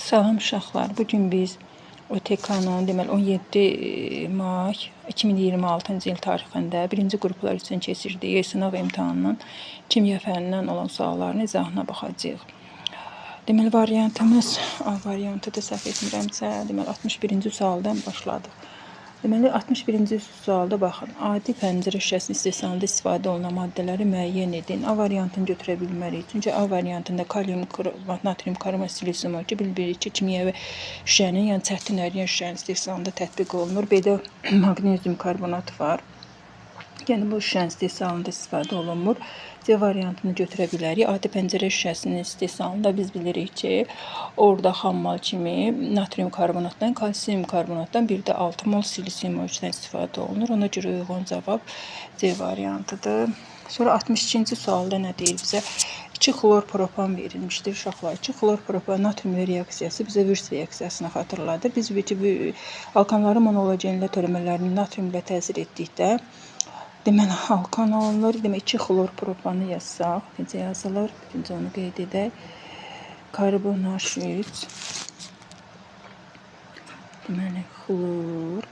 Salam uşaqlar. Bugün biz OTK-nın deməli 17 may 2026-cı il tarixində birinci qruplar üçün keçirdiyi sınaq imtahanının kimya fənnindən olan sualların izahına baxacağıq. Deməli variantımız A variantı da səhv etmirəmsə, deməli 61-ci sualdan başladıq. Deməli 61-ci sualda baxın. Adi pəncərə şüşəsinin istehsalında istifadə olunan maddələri müəyyən edin. A variantını götürə bilmərik. Çünki A variantında kalium, natrium, kromat, silisium var ki, bilirik ki, kimyəvi şüşənin, yəni çətin əriyən şüşənin istehsalında tətbiq olunur. B-də maqnezium karbonat var. Yəni bu şüşənin istehsalında istifadə olunmur. C variantını götürə bilərik. Adi pəncərə şüşəsinin istehsalında biz bilirik ki, orada xammal kimi natrium karbonatdan, kalsium karbonatdan, bir də 6 mol silisium ölçüdən istifadə olunur. Ona görə uyğun cavab C variantıdır. Sonra 62-ci sualda nə deyir bizə? 2 xlor propan verilmişdir uşaqlar. 2 xlor propan natrium reaksiyası bizə Würtz reaksiyasını xatırladır. Biz alkanların monohalogenlə törəmələrini natrium ilə təsir etdikdə deməli alkan alınır. Demək 2 xlor propanı yazsaq, necə yazılır? Birinci onu qeyd edək. Karbon H3. Deməli xlor.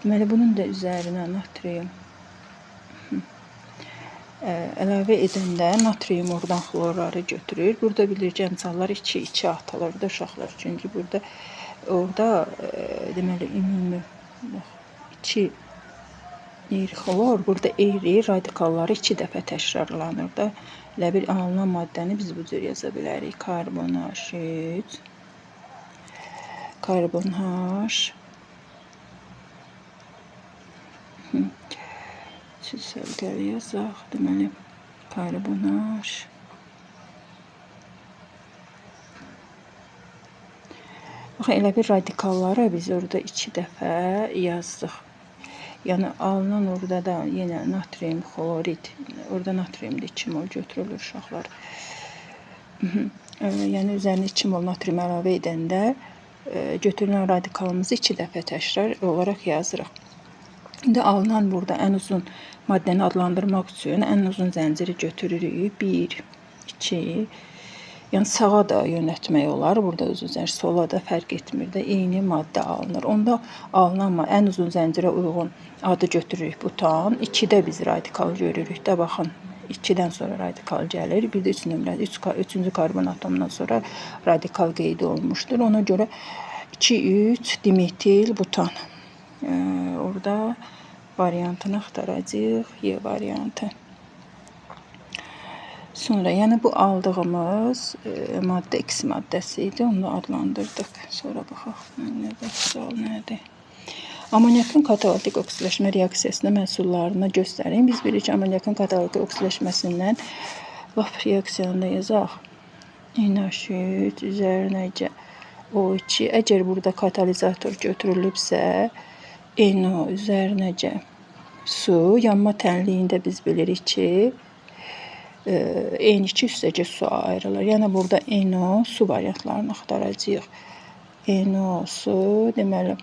Deməli bunun da üzərinə natrium əlavə edəndə natrium oradan xlorları götürür. Burada bilircəmsallar 2-2 atılırdı uşaqlar. Çünki burada orada deməli ümumi 2 xlor, burada eyri radikalları 2 dəfə təkrarlanır da. Elə bir alınan maddəni biz bu cür yaza bilərik. Karbon H3, karbon H, çizelgəli yazaq. Deməli karbon H, baxın, elə bir radikalları biz orada 2 dəfə yazdıq. Yəni alınan orada da yenə natrium xlorid, orada natriumda 2 mol götürülür uşaqlar. Yəni üzərinə 2 mol natrium əlavə edəndə götürülən radikalımızı 2 dəfə təkrar olaraq yazırıq. İndi alınan burada ən uzun maddəni adlandırmaq üçün ən uzun zənciri götürürük. 1, 2, yəni sağa da yönətmək olar. Burada uzun zəncir, sola da fərq etmir də, eyni maddə alınır. Onda alınan ən uzun zəncirə uyğun adı götürürük butan. 2-də biz radikal görürük də, baxın. 2-dən sonra radikal gəlir. Bir də 3 nömrə, 3-cü karbon atomdan sonra radikal qeyd olunmuşdur. Ona görə 2-3 dimetil butan. Orada variantını axtaracağıq. Y variantı. Sonra, yəni bu aldığımız maddə X maddəsi idi. Onu adlandırdıq. Sonra baxaq. Nədir? Sual nədir? Amonyakın katalitik oksidaşma reaksiyasında məhsullarını göstərin. Biz bilirik ki, amonyakın katalitik oksidaşmasından reaksiyanı da yazaq. NH3 üzərinə O2. Əgər burada katalizator götürülübsə, NO üzərinə su. Yanma tənliyində biz bilirik ki, N2 üstəcə su ayrılır. Yəni burada NO su variantlarını axtaracağıq. NO su, deməli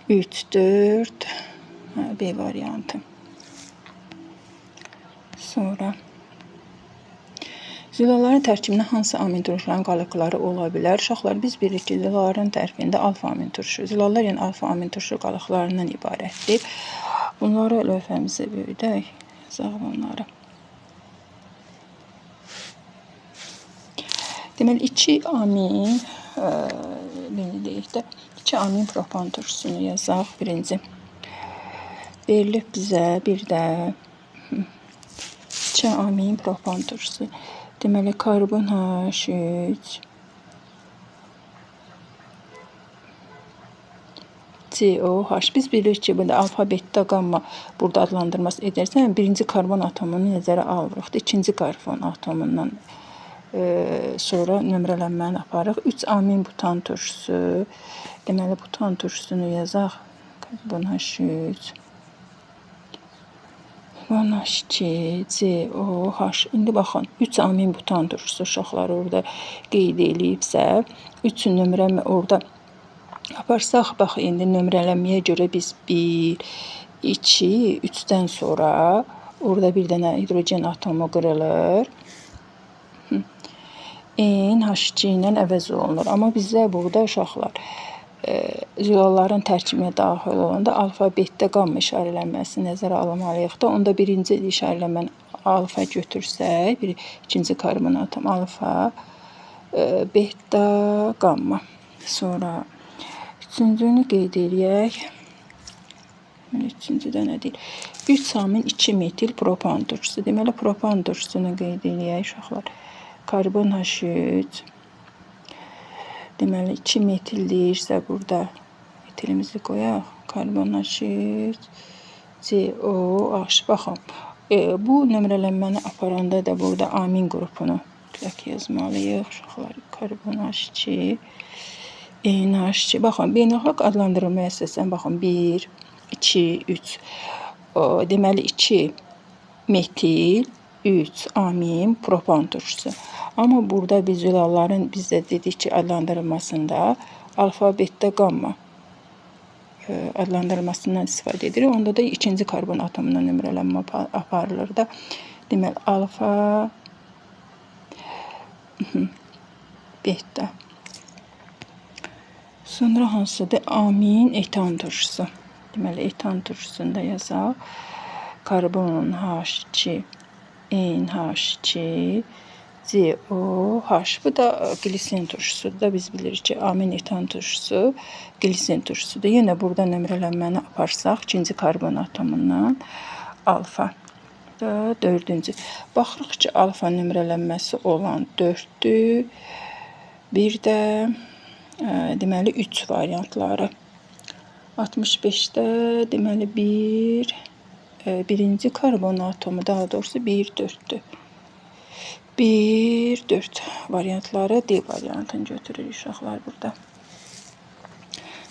3, 4, B variantı. Sonra zilaların tərkibində hansı amin turşuların qalıqları ola bilər? Uşaqlar, biz bilirik ki, zilaların tərkibində alfa amin turşu. Zilalar yəni alfa amin turşu qalıqlarından ibarətdir. Bunları lövhəmizə böyüdək. Yazaq bunları. Deməli 2 amin deyək də 2 amin propan turşusunu yazaq. Birinci verilib bizə bir də 2 amin propan turşusu. Deməli karbon H3, COH. Biz bilirik ki, burada alfa, beta, gamma burada adlandırması edərsən, birinci karbon atomunu nəzərə alırıq. İkinci karbon atomundan sonra nömrələnməni aparırıq. 3 amin butan turşusu. Deməli butan turşusunu yazaq. Karbon H3, karbon H2, COH. İndi baxın, 3 amin butan turşusu uşaqlar orada qeyd edilibsə, 3 nömrə orada aparsaq, bax, indi nömrələnməyə görə biz 1, 2, 3-dən sonra orada bir dənə hidrogen atomu qırılır. N H2 ilə əvəz olunur. Amma bizdə burada uşaqlar zülalların tərkibinə daxil olanda alfa, beta, qamma işarələnməsi nəzərə alınmalıdır. Onda birinci işarələnməni alfa götürsək, ikinci karbon atom alfa, beta, qamma. Sonra üçüncünü qeyd edək. Üçüncüdə nə deyir? 3,2 metil propan turşusu. Deməli, propan turşusunu qeyd edək uşaqlar. Karbon H3. Deməli, 2 metil deyirsə, burada metilimizi qoyaq. Karbon H3, COH. Baxın, bu nömrələnməni aparanda da burada amin qrupunu mütləq yazmalıyıq. Uşaqlar, karbon H2, NH2. Baxın, beynəlxalq adlandırılmaya əsasən, baxın, 1, 2, 3. Deməli, 2 metil, 3 amin propan turşusu. Amma burada biz zülalların bizdə dedik ki, adlandırılmasında alfa, beta, qamma adlandırılmasından istifadə edirik. Onda da ikinci karbon atomundan nömrələnmə aparılır da. Deməli, alfa, beta. Sonra hansıdır? Amin etan turşusu. Deməli, etan turşusunda yazaq. Karbon H2, NH2, COH. Bu da glisen turşusudur da biz bilirik ki, amin etan turşusu glisen turşusudur. Yenə burada nömrələnməni aparsaq, ikinci karbon atomundan alfa. Dördüncü. Baxırıq ki, alfa nömrələnməsi olan 4-dür. Bir də deməli 3 variantları. 65-də deməli birinci karbon atomu, daha doğrusu 1-4-dür. 1-4 variantları D variantını götürürük uşaqlar burada.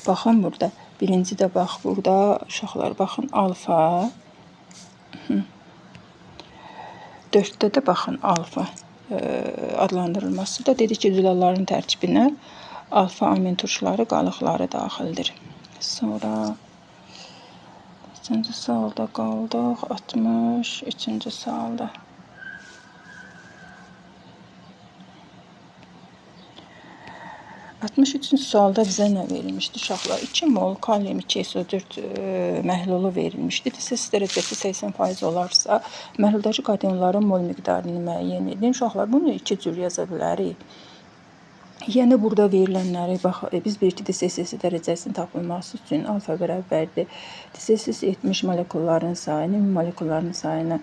Baxın burada. Birinci də bax burada uşaqlar baxın alfa. 4-də də baxın alfa adlandırılması da dedik ki, zülalların tərkibinə alfa amin turşuları qalıqları daxildir. Sonra 3-cü sualda qaldıq. 63-cü sualda. Üçüncü sualda bizə nə verilmişdi uşaqlar? 2 mol kalium 2SO4 məhlulu verilmişdi. Disis dərəcəsi 80% olarsa, məhluldakı kationların mol miqdarını müəyyən edin. Uşaqlar, bunu iki cür yaza bilərik. Yəni, burada verilənləri, bax, biz bilirik ki, disis dərəcəsinin tapılması üçün alfa bərabərdir. Disis 70 molekulların sayını, molekulların sayına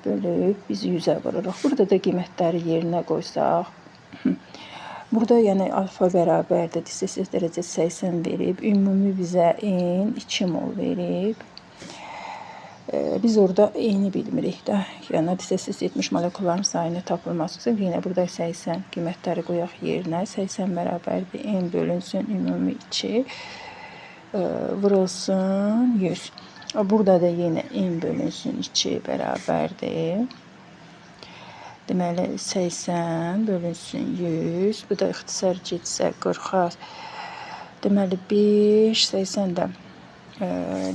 bölüb biz 100-ə vururuq. Burada da qiymətləri yerinə qoysaq, burada yəni alfa bərabərdir, disis dərəcəsi 80 verib, ümumi bizə N 2 mol verib. Biz orada N-i bilmirik də, yəni disis 70 molekulların sayını tapılması üçün yenə burada 80 qiymətləri qoyaq yerinə. 80 bərabərdir, N bölünsün, ümumi 2 vurulsun 100. Burada da yenə N bölünsün 2 bərabərdir. Deməli, 80 bölünsün 100. Bu da ixtisar getsə 40-a. Deməli, 5, 80 də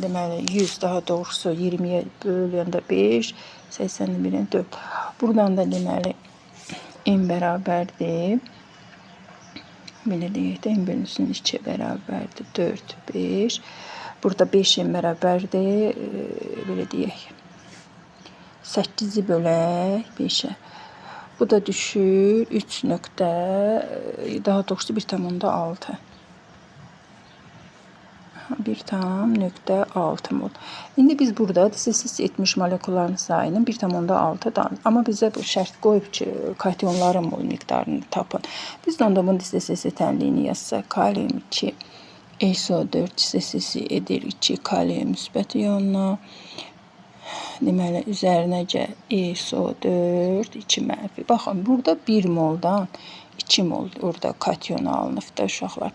deməli, 100 daha doğrusu 20-yə bölündə 5, 80-in birini 4. Buradan da deməli, N bərabərdir. Belə deyək də, N bölünsün 2 bərabərdir 4, 5. Burada 5-in bərabərdir, belə deyək, 8-i bölək 5-ə. Bu da düşür 3 nöqtə, daha doğrusu 1,6. 1,6 mol. İndi biz burada disis 70 molekulların sayının 1,6'dan, amma bizə bu şərt qoyub ki, kationların mol miqdarını tapın. Biz də onda bunun disis tənliyini yazsaq, kalium 2 SO4 disis edir 2 kalium müsbət iyonuna. Deməli, üzərinə SO4, 2 mənfi. Baxın, burada 1 moldan 2 mol orada kation alınıb da uşaqlar.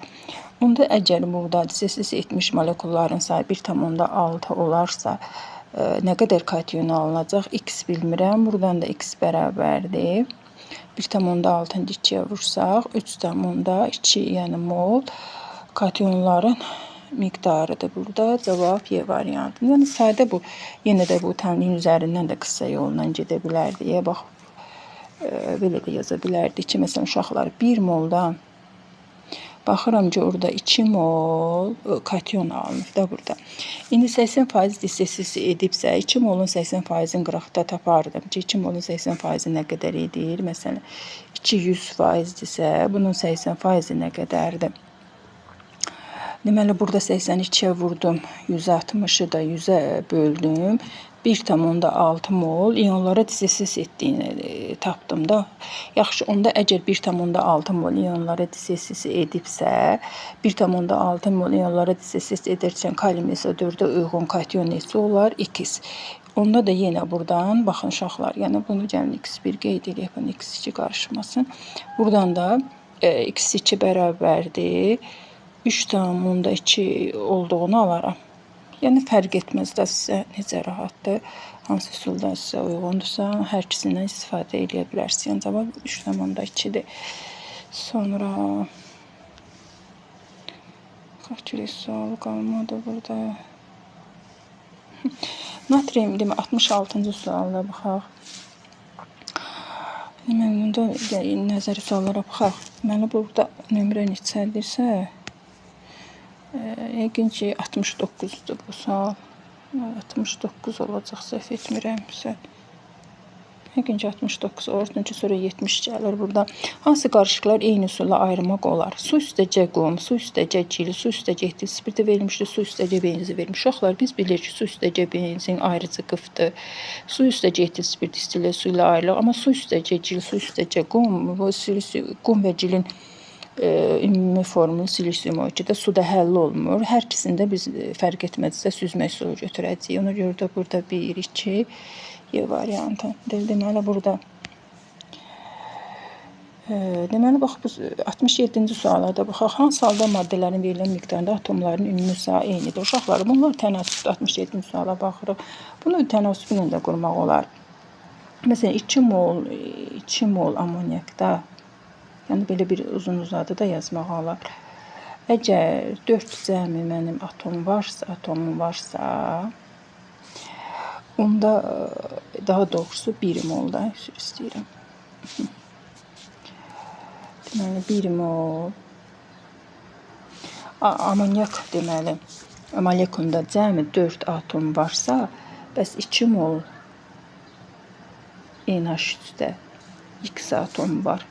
Onda əgər burada disis 70 molekulların sayı 1,6 olarsa, nə qədər kation alınacaq? X bilmirəm. Buradan da X bərabərdir. 1,6-nı 2-yə vursaq, 3,2, yəni mol kationların miqdarıdır burada. Cavab Y variantı. Yəni, sayda bu, yenə də bu tənliyin üzərindən də qısa yolla gedə bilərdi. Bax, belə də yaza bilərdik ki, məsələn, uşaqlar 1 moldan baxıram ki, orada 2 mol katyon alınıb da burada. İndi 80% dissesiz edibsə, 2 molun 80%-ni qıraqda tapardım ki, 2 molun 80%-i nə qədər edir? Məsələn, 200%-dirsə, bunun 80%-i nə qədərdir? Deməli, burada 82-yə vurdum, 160-ı da 100-ə böldüm. 1,6 mol ionlara dissesiz etdiyini tapdım da. Yaxşı, onda əgər 1,6 mol ionlara dissesiz edibsə, 1,6 mol ionlara dissesiz edərkən kalium SO4-ə uyğun katyon neçə olar? X. Onda da yenə buradan, baxın uşaqlar, yəni bunu gəlin X1 qeyd edək, bunu X2 qarışmasın. Buradan da X2 bərabərdir. 3,2 olduğunu alaram. Yəni fərq etməz də sizə necə rahatdır, hansı üsulda sizə uyğundursa, hər ikisindən istifadə edə bilərsiniz. Yəni cavab 3,2-dir. Sonra kalkülüs sualı qalmadı burada. Natrium demə 66-cı suala baxaq. Deməli, bunda nəzəri suallara baxaq. Deməli, burada nömrə neçədirsə, yəqin ki 69-dur bu sual. 69 olacaq, səhv etmirəmsə. Yəqin ki 69 olur, çünki sonra 70 gəlir burada. Hansı qarışıqlar eyni üsulla ayırmaq olar? Su üstəcə qum, su üstəcə gil, su üstəcə etil spirti verilmişdir, su üstəcə benzin verilmiş. Uşaqlar, biz bilirik ki, su üstəcə benzin ayrıcı qıfdır. Su üstəcə etil spirti istilə su ilə ayrılır. Amma su üstəcə gil, su üstəcə qum, qum və gilin ümumi formulu silisium O2-də suda həll olmur. Hər ikisində biz fərq etməzsə süzmək suyu götürəcəyik. Ona görə də burada 1, 2 variantı. Deməli, burada deməli, bax, biz 67-ci suala da baxaq. Hansı halda maddələrin verilən miqdarında atomların ümumi sayı eynidir? Uşaqlar, bunlar tənasübdə 67-ci suala baxırıq. Bunu tənasübü ilə də qurmaq olar. Məsələn, 2 mol amoniakda, yəni belə bir uzun-uzadı da yazmaq olar. Əgər 4 cəmi mənim atomum varsa, onda daha doğrusu 1 mol da istəyirəm. Deməli, 1 mol amoniak deməli, molekulunda cəmi 4 atom varsa, bəs 2 mol NH3-də X atom var.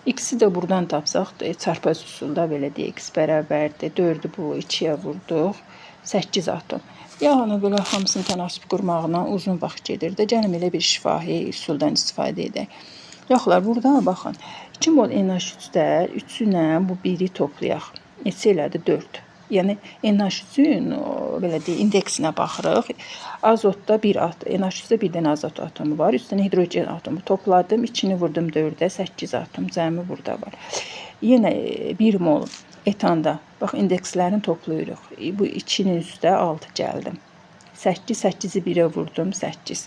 X-i də buradan tapsaq, çarpaz üsulda belə deyək, X bərabərdir. 4-ü bu 2-yə vurduq, 8 atom. Yəni, belə hamısını tənasüb qurmağına uzun vaxt gedir də. Gəlin elə bir şifahi üsuldan istifadə edək. Yoxlar, burada baxın. 2 mol NH3-də 3-ü ilə bu 1-i toplayaq. Neçə elədi? 4. Yəni, NH3-ün belə deyək, indeksinə baxırıq. Azotda NH3-də bir dənə azot atomu var. 3 dənə hidrogen atomu topladım. 2-ni vurdum 4-ə, 8 atom cəmi burada var. Yenə 1 mol etanda, bax, indekslərini toplayırıq. Bu 2-nin üstə 6 gəldim. 8-i 1-ə vurdum, 8.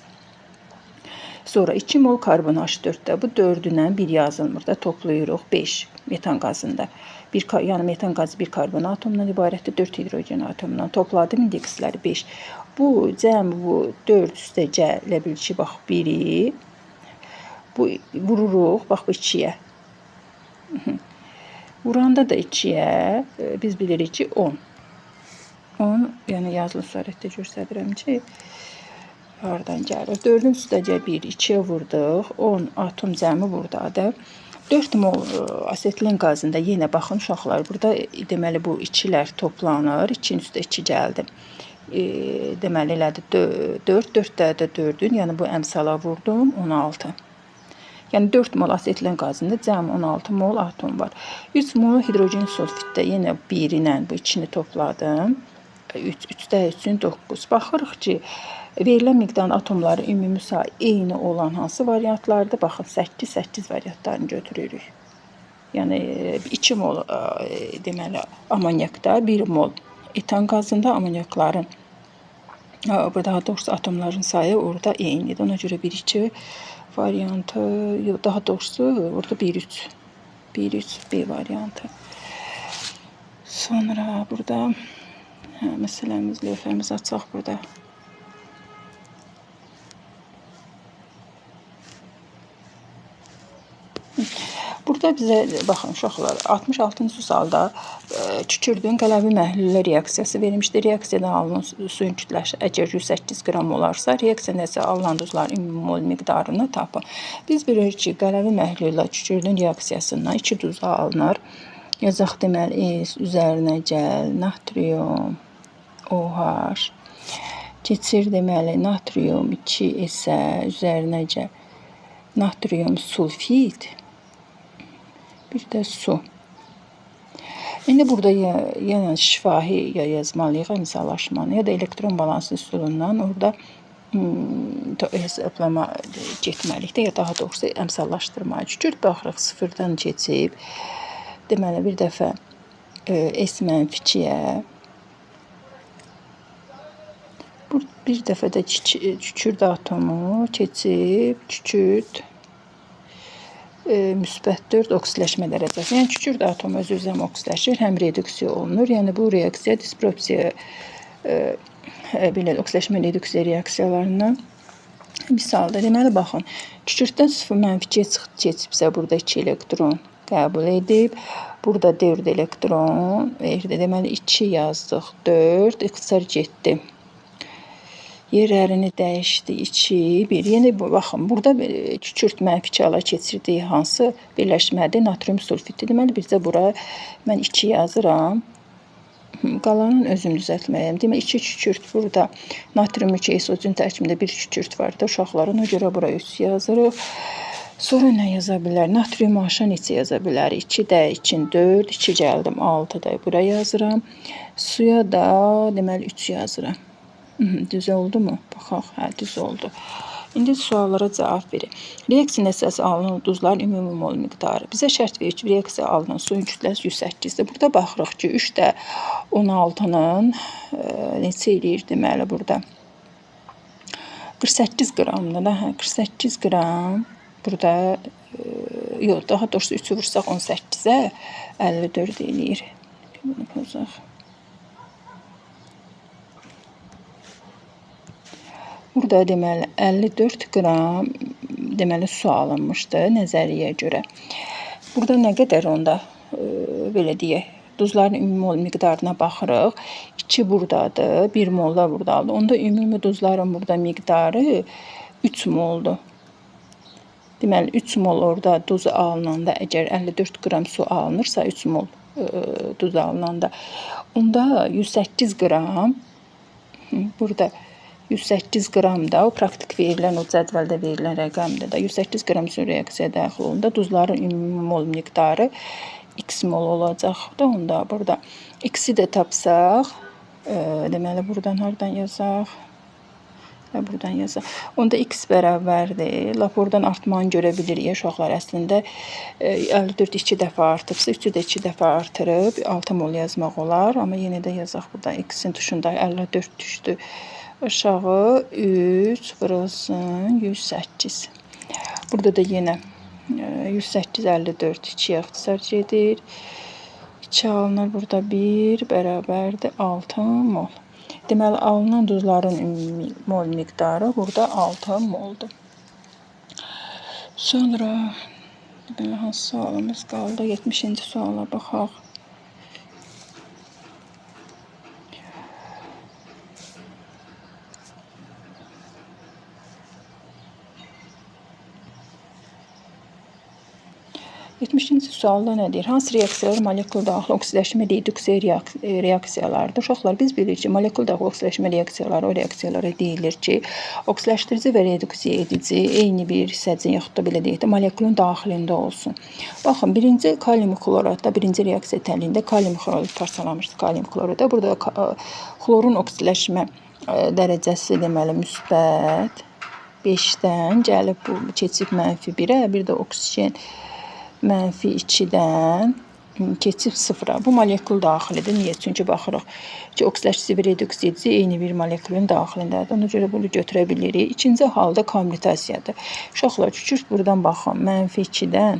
Sonra 2 mol karbon H4-də, bu 4-ünə 1 yazılmır da, toplayırıq 5 metan qazında. Yəni, metan qazı 1 karbon atomundan ibarətdir, 4 hidrogen atomundan. Topladım indeksləri 5. Bu, cəmi bu 4 üstə gələ bilir ki, bax, 1-i bu vururuq, bax, bu 2-yə. Vuranda da 2-yə biz bilirik ki, 10. 10, yəni yazılı surətdə göstərirəm ki, oradan gəlir. 4-ün üstəcə 1, 2-yə vurduq. 10 atom cəmi buradadır. 4 mol asetilin qazında yenə baxın uşaqlar. Burada deməli bu 2-lər toplanır. 2-nin üstə 2 gəldi. Deməli elədi 4. 4-də də 4-ün, yəni bu əmsala vurdum 16. Yəni 4 mol asetilin qazında cəmi 16 mol atom var. 3 mol hidrogen sulfitdə yenə 1 ilə bu 2-ni topladım. 3-də 3-ün 9. Baxırıq ki, verilən miqdarın atomları ümumi sayı eyni olan hansı variantlardır? Baxın, 8 variantlarını götürürük. Yəni 2 mol deməli amoniakda, 1 mol etan qazında amoniakların, daha doğrusu atomların sayı orada eynidir. Ona görə 1-2 variantı, daha doğrusu orada 1-3. 1-3 B variantı. Sonra burada məsələmiz, lövhəmiz açaq burada. Burada bizə baxın uşaqlar 66-cı sualda kükürdün qələvi məhlullə reaksiyası verilmişdir. Reaksiyadan alınan suyun kütləsi əgər 108 qram olarsa, reaksiya nəticəsində alınan duzların ümumi mol miqdarını tapın. Biz bilirik ki, qələvi məhlullə kükürdün reaksiyasından 2 duz alınır. Yazaq deməli üzərinə gəl natrium OH keçir deməli natrium 2 isə üzərinə gəl natrium sulfid bir də su. İndi burada yəni şifahi ya yazmalıyıq, əmsallaşmanı ya da elektron balansı üsulundan orada hesablama getməlikdir, ya daha doğrusu əmsallaşdırma. Kükürd baxırıq sıfırdan keçib. Deməli bir dəfə S-2-yə bir dəfə də kükürd atomu keçib kükürd müsbət 4 oksidaşmə dərəcəsi. Yəni kükürd atomu öz-özünə oksidaşır, həm reduksiya olunur. Yəni bu reaksiya dispropsiya belə oksidaşmə reduksiya reaksiyalarından misaldır. Deməli baxın, kükürddən -2 keçibsə burada 2 elektron qəbul edib. Burada 4 elektron verdi. Deməli 2 yazdıq, 4 ixtisar getdi. Yerlərini dəyişdi 2, 1. Yəni baxın, burada kükürd -2 ala keçirdiyi hansı birləşmədir? Natrium sulfiddir. Deməli bizə bura mən 2 yazıram. Qalanın özüm düzəltməyəm. Deməli 2 kükürd burada. Natrium 2 SO3-ün tərkibində 1 kükürd var da uşaqların. Ona görə bura 3 yazırıq. Sonra nə yaza bilər? Natrium aşağı neçə yaza bilər? 2 də 2 4, 2 gəldim 6 da bura yazıram. Suya da deməli 3 yazıram. Düz oldu mu? Baxaq, hə, düz oldu. İndi suallara cavab verin. Reaksiya nəticəsində alınan duzların ümumi mol miqdarı. Bizə şərt verir ki, reaksiya alınan suyun kütləsi 108-dir. Burada baxırıq ki, 3 də 16-nın neçə eləyir deməli burada? 48 qramdır da, hə, 48 qram. Burada, yox, daha doğrusu 3-ü vursaq 18-ə 54 eləyir. Bunu pozaq. Burada deməli 54 qram deməli su alınmışdır nəzəriyyəyə görə. Burada nə qədər onda belə deyək, duzların ümumi mol miqdarına baxırıq. 2 buradadır, 1 mol da buradadır. Onda ümumi duzların burada miqdarı 3 moldur. Deməli 3 mol orada duz alınanda əgər 54 qram su alınırsa 3 mol duz alınanda onda 108 qram burada 108 qram da o praktik verilən, o cədvəldə verilən rəqəmdir da 108 qram su reaksiyaya daxil olunda duzların ümumi mol miqdarı x mol olacaq da onda burada x-i də tapsaq deməli buradan hardan yazaq? Buradan yazaq. Onda x bərabərdir. Lap oradan artmanı görə bilirik. Uşaqlar əslində 54 2 dəfə artıbsa 3-ü də 2 dəfə artırıb 6 mol yazmaq olar. Amma yenə də yazaq burada x-in tuşunda 54 düşdü. Aşağı 3 vurulsun 108. Burada da yenə 108 54 2-yə ixtisar gedir. 2 alınır. Burada 1 bərabərdir 6 mol. Deməli, alınan duzların ümumi mol miqdarı burada 6 moldur. Sonra deməli, hansı sualımız qaldı? 70-ci suala baxaq. Sualda nə deyir? Hansı reaksiyalar molekul daxili oksidaşmə reduksiya reaksiyalarıdır? Uşaqlar, biz bilirik ki, molekul daxili oksidaşmə reaksiyaları o reaksiyalara deyilir ki, oksidaşdırıcı və reduksiya edici eyni bir hissəcin yaxud da belə deyək də molekulun daxilində olsun. Baxın, birinci kalium kloratda, birinci reaksiya təliyində kalium klorid parçalanmışdır, kalium klorida. Burada xlorun oksidaşmə dərəcəsi deməli müsbət 5-dən gəlib bu keçib -1-ə, bir də oksigen -2-dən keçib 0-a. Bu molekul daxilidir. Niyə? Çünki baxırıq ki, oksidaşdırıcı və reduksiya edici eyni bir molekulun daxilindədir. Ona görə bunu götürə bilirik. İkinci halda kommutasiyadır. Uşaqlar, kükürt buradan baxın. -2-dən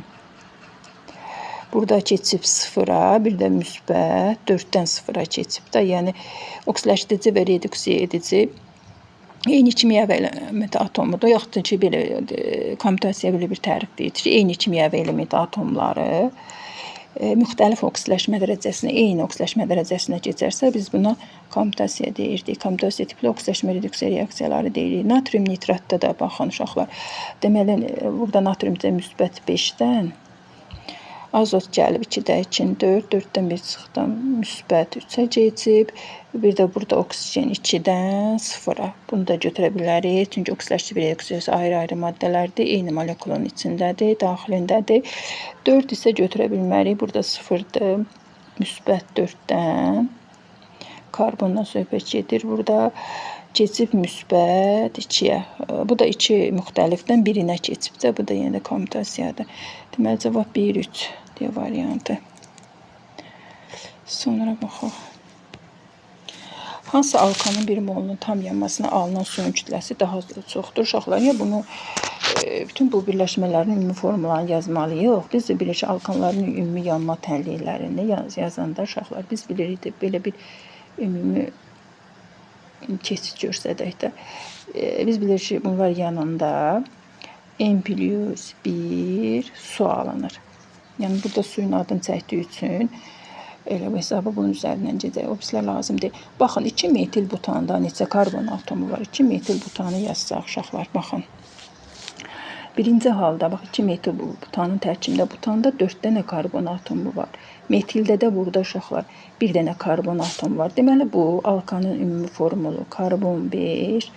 burada keçib 0-a, bir də müsbət 4-dən 0-a keçib də. Yəni, oksidaşdırıcı və reduksiya edici Eyni kimyəvi element atomudur, yaxud da ki, belə kommutasiyaya belə bir tərif deyir ki, eyni kimyəvi element atomları müxtəlif oksidaşmə dərəcəsinə, eyni oksidaşmə dərəcəsinə keçərsə, biz buna kommutasiya deyirdik. Kommutasiya tipli oksidaşmə reduksiya reaksiyaları deyirik. Natrium nitratda da baxın uşaqlar. Deməli, burada natriumda müsbət 5-dən azot gəlib 2-də 2, 4, 4-dən 1 çıxdım, müsbət 3-ə keçib. Bir də burada oksigen 2-dən 0-a. Bunu da götürə bilərik. Çünki oksidativ reaksiyası ayrı-ayrı maddələrdir. Eyni molekulun içindədir, daxilindədir. 4 isə götürə bilmərik. Burada 0-dır. Müsbət 4-dən karbondan söhbət gedir. Burada keçib müsbət 2-yə. Bu da 2 müxtəlifdən birinə keçibsə, bu da yenə də kommutasiyadır. Deməli, cavab 1, 3 deyə variantı. Sonra baxaq. Hansı alkanın bir molunun tam yanmasına alınan suyun kütləsi daha çoxdur? Uşaqlar, ya bunu bütün bu birləşmələrin ümumi formullarını yazmalıyıq. Biz də bilirik ki, alkanların ümumi yanma tənliklərini yazanda uşaqlar, biz bilirik belə bir ümumi keçid görsədək də. Biz bilirik ki, bunlar yanında N+1 su alınır. Yəni, burada suyun adını çəkdiyi üçün elə bu hesabı bunun üzərindən gedək. O bizlər lazım deyil. Baxın, 2 metil butanda neçə karbon atomu var? 2 metil butanı yazsaq, uşaqlar, baxın. Birinci halda, bax, 2 metil butanın tərkibində butanda 4 dənə karbon atomu var. Metildə də burada, uşaqlar, 1 dənə karbon atomu var. Deməli, bu alkanın ümumi formulu karbon 5,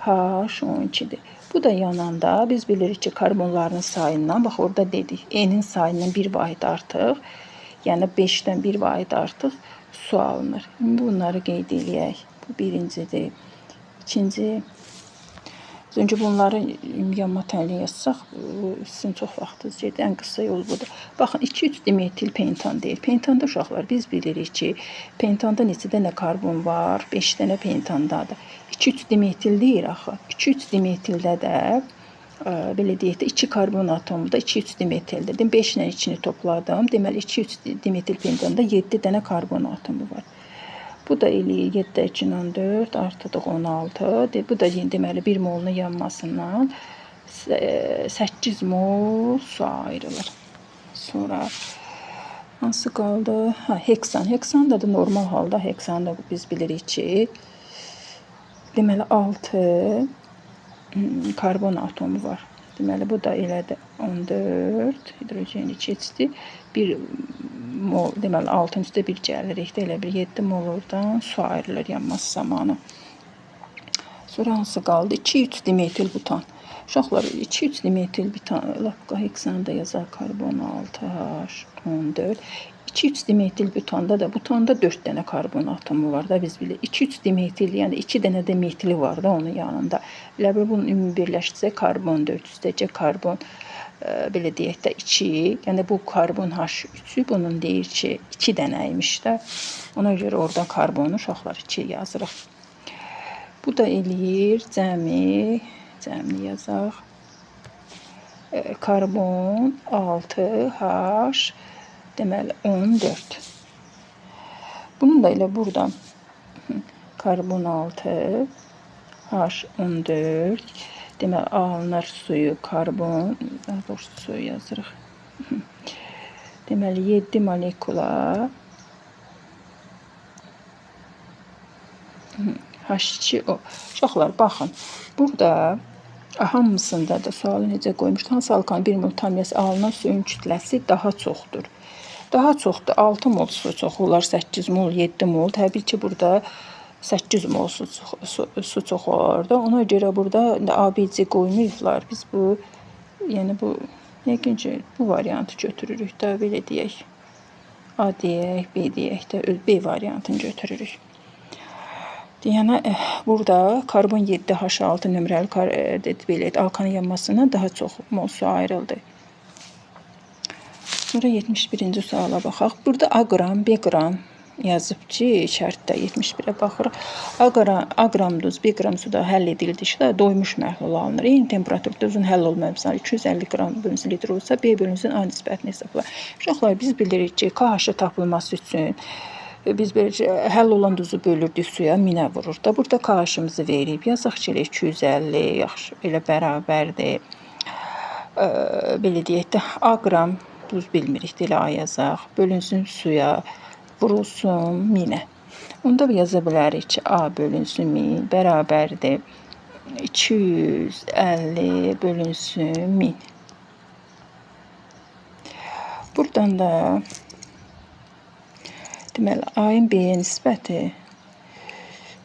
H12-dir. Bu da yananda biz bilirik ki, karbonların sayından, bax, orada dedik, N'in sayından 1 vahid artıq, yəni 5-dən 1 vahid artıq su alınır. Bunları qeyd eləyək. Bu birincidir. İkinci, öncə bunları yanma tənliyi yazsaq, sizin çox vaxtınız gedir. Ən qısa yol budur. Baxın, 2-3 dimetil pentan deyil. Pentanda uşaqlar, biz bilirik ki, pentanda neçə dənə karbon var? 5 dənə pentandadır. 2-3 dimetil deyir axı. 2-3 dimetildə də belə deyək də 2 karbon atomu da 2-3 dimetildir. 5 ilə 2-ni topladım. Deməli, 2-3 dimetil pentanda 7 dənə karbon atomu var. Bu da eləyir 7-də 2, 14, artıdıq 16. Bu da deməli 1 molunun yanmasından 8 mol su ayrılır. Sonra hansı qaldı? Heksan. Heksan da normal halda heksanda biz bilirik ki, deməli 6 karbon atomu var. Deməli, bu da elədir 14 hidrojeni keçdi. 1 mol, deməli 6-ın üstə 1 gəlirik də, elə bir 7 mol oradan su ayrılır yanması zamanı. Sonra hansı qaldı? 2-3 dimetil butan. Uşaqlar, 2-3 dimetil butan, heksanda yazar karbon 6H14. 2-3 dimetil butanda 4 dənə karbon atomu var da, biz bilirik. 2-3 dimetil, yəni 2 dənə də metili var da onun yanında. Elə bir bunun ümumi birləşdirsə karbon 4, üstəcə karbon, belə deyək də 2, yəni bu karbon H3-ü bunun deyir ki, 2 dənəymiş də. Ona görə orada karbonu uşaqlar 2 yazırıq. Bu da eləyir cəmi yazaq. Karbon 6H, deməli 14. Bunun da elə buradan karbon 6, H14, deməli alınır suyu, karbon, daha doğrusu suyu yazırıq. Deməli 7 molekula H2O. Uşaqlar, baxın, burada hamısında da sualı necə qoymuşdu? Hansı alkanın 1 mol tam yanmasına alınan suyun kütləsi daha çoxdur? Daha çoxdur. 6 mol su çox olar, 8 mol, 7 mol. Təbii ki, burada 8 mol su çox olar da. Ona görə burada ABC qoymayıblar. Biz bu, yəni bu, yəqin ki, bu variantı götürürük də, belə deyək. A deyək, B deyək də, B variantını götürürük. Yəni, burada karbon 7H6 nömrəli alkanın yanmasına daha çox mol su ayrıldı. Sonra 71-ci suala baxaq. Burada A qram, B qram yazıb ki, şərtdə 71-ə baxırıq. A qram duz, B qram suda həll edildikdə doymuş məhlul alınır. Eyni temperaturda uzun həll olmayan 250 qram bölünsün litr olsa, B bölünsün A nisbətini hesablar. Uşaqlar, biz bilirik ki, KH tapılması üçün Biz beləcə həll olan duzu bölürdük suya, minə vurur da. Burada KH-ımızı verib, yazaq ki, elə 250, yaxşı, elə bərabərdir. Belə deyək də, A qram duz bilmirik, elə A yazaq. Bölünsün suya, vurulsun minə. Onda yaza bilərik ki, A bölünsün 1000 bərabərdir 250 bölünsün 1000. Buradan da deməli A-ın B-yə nisbəti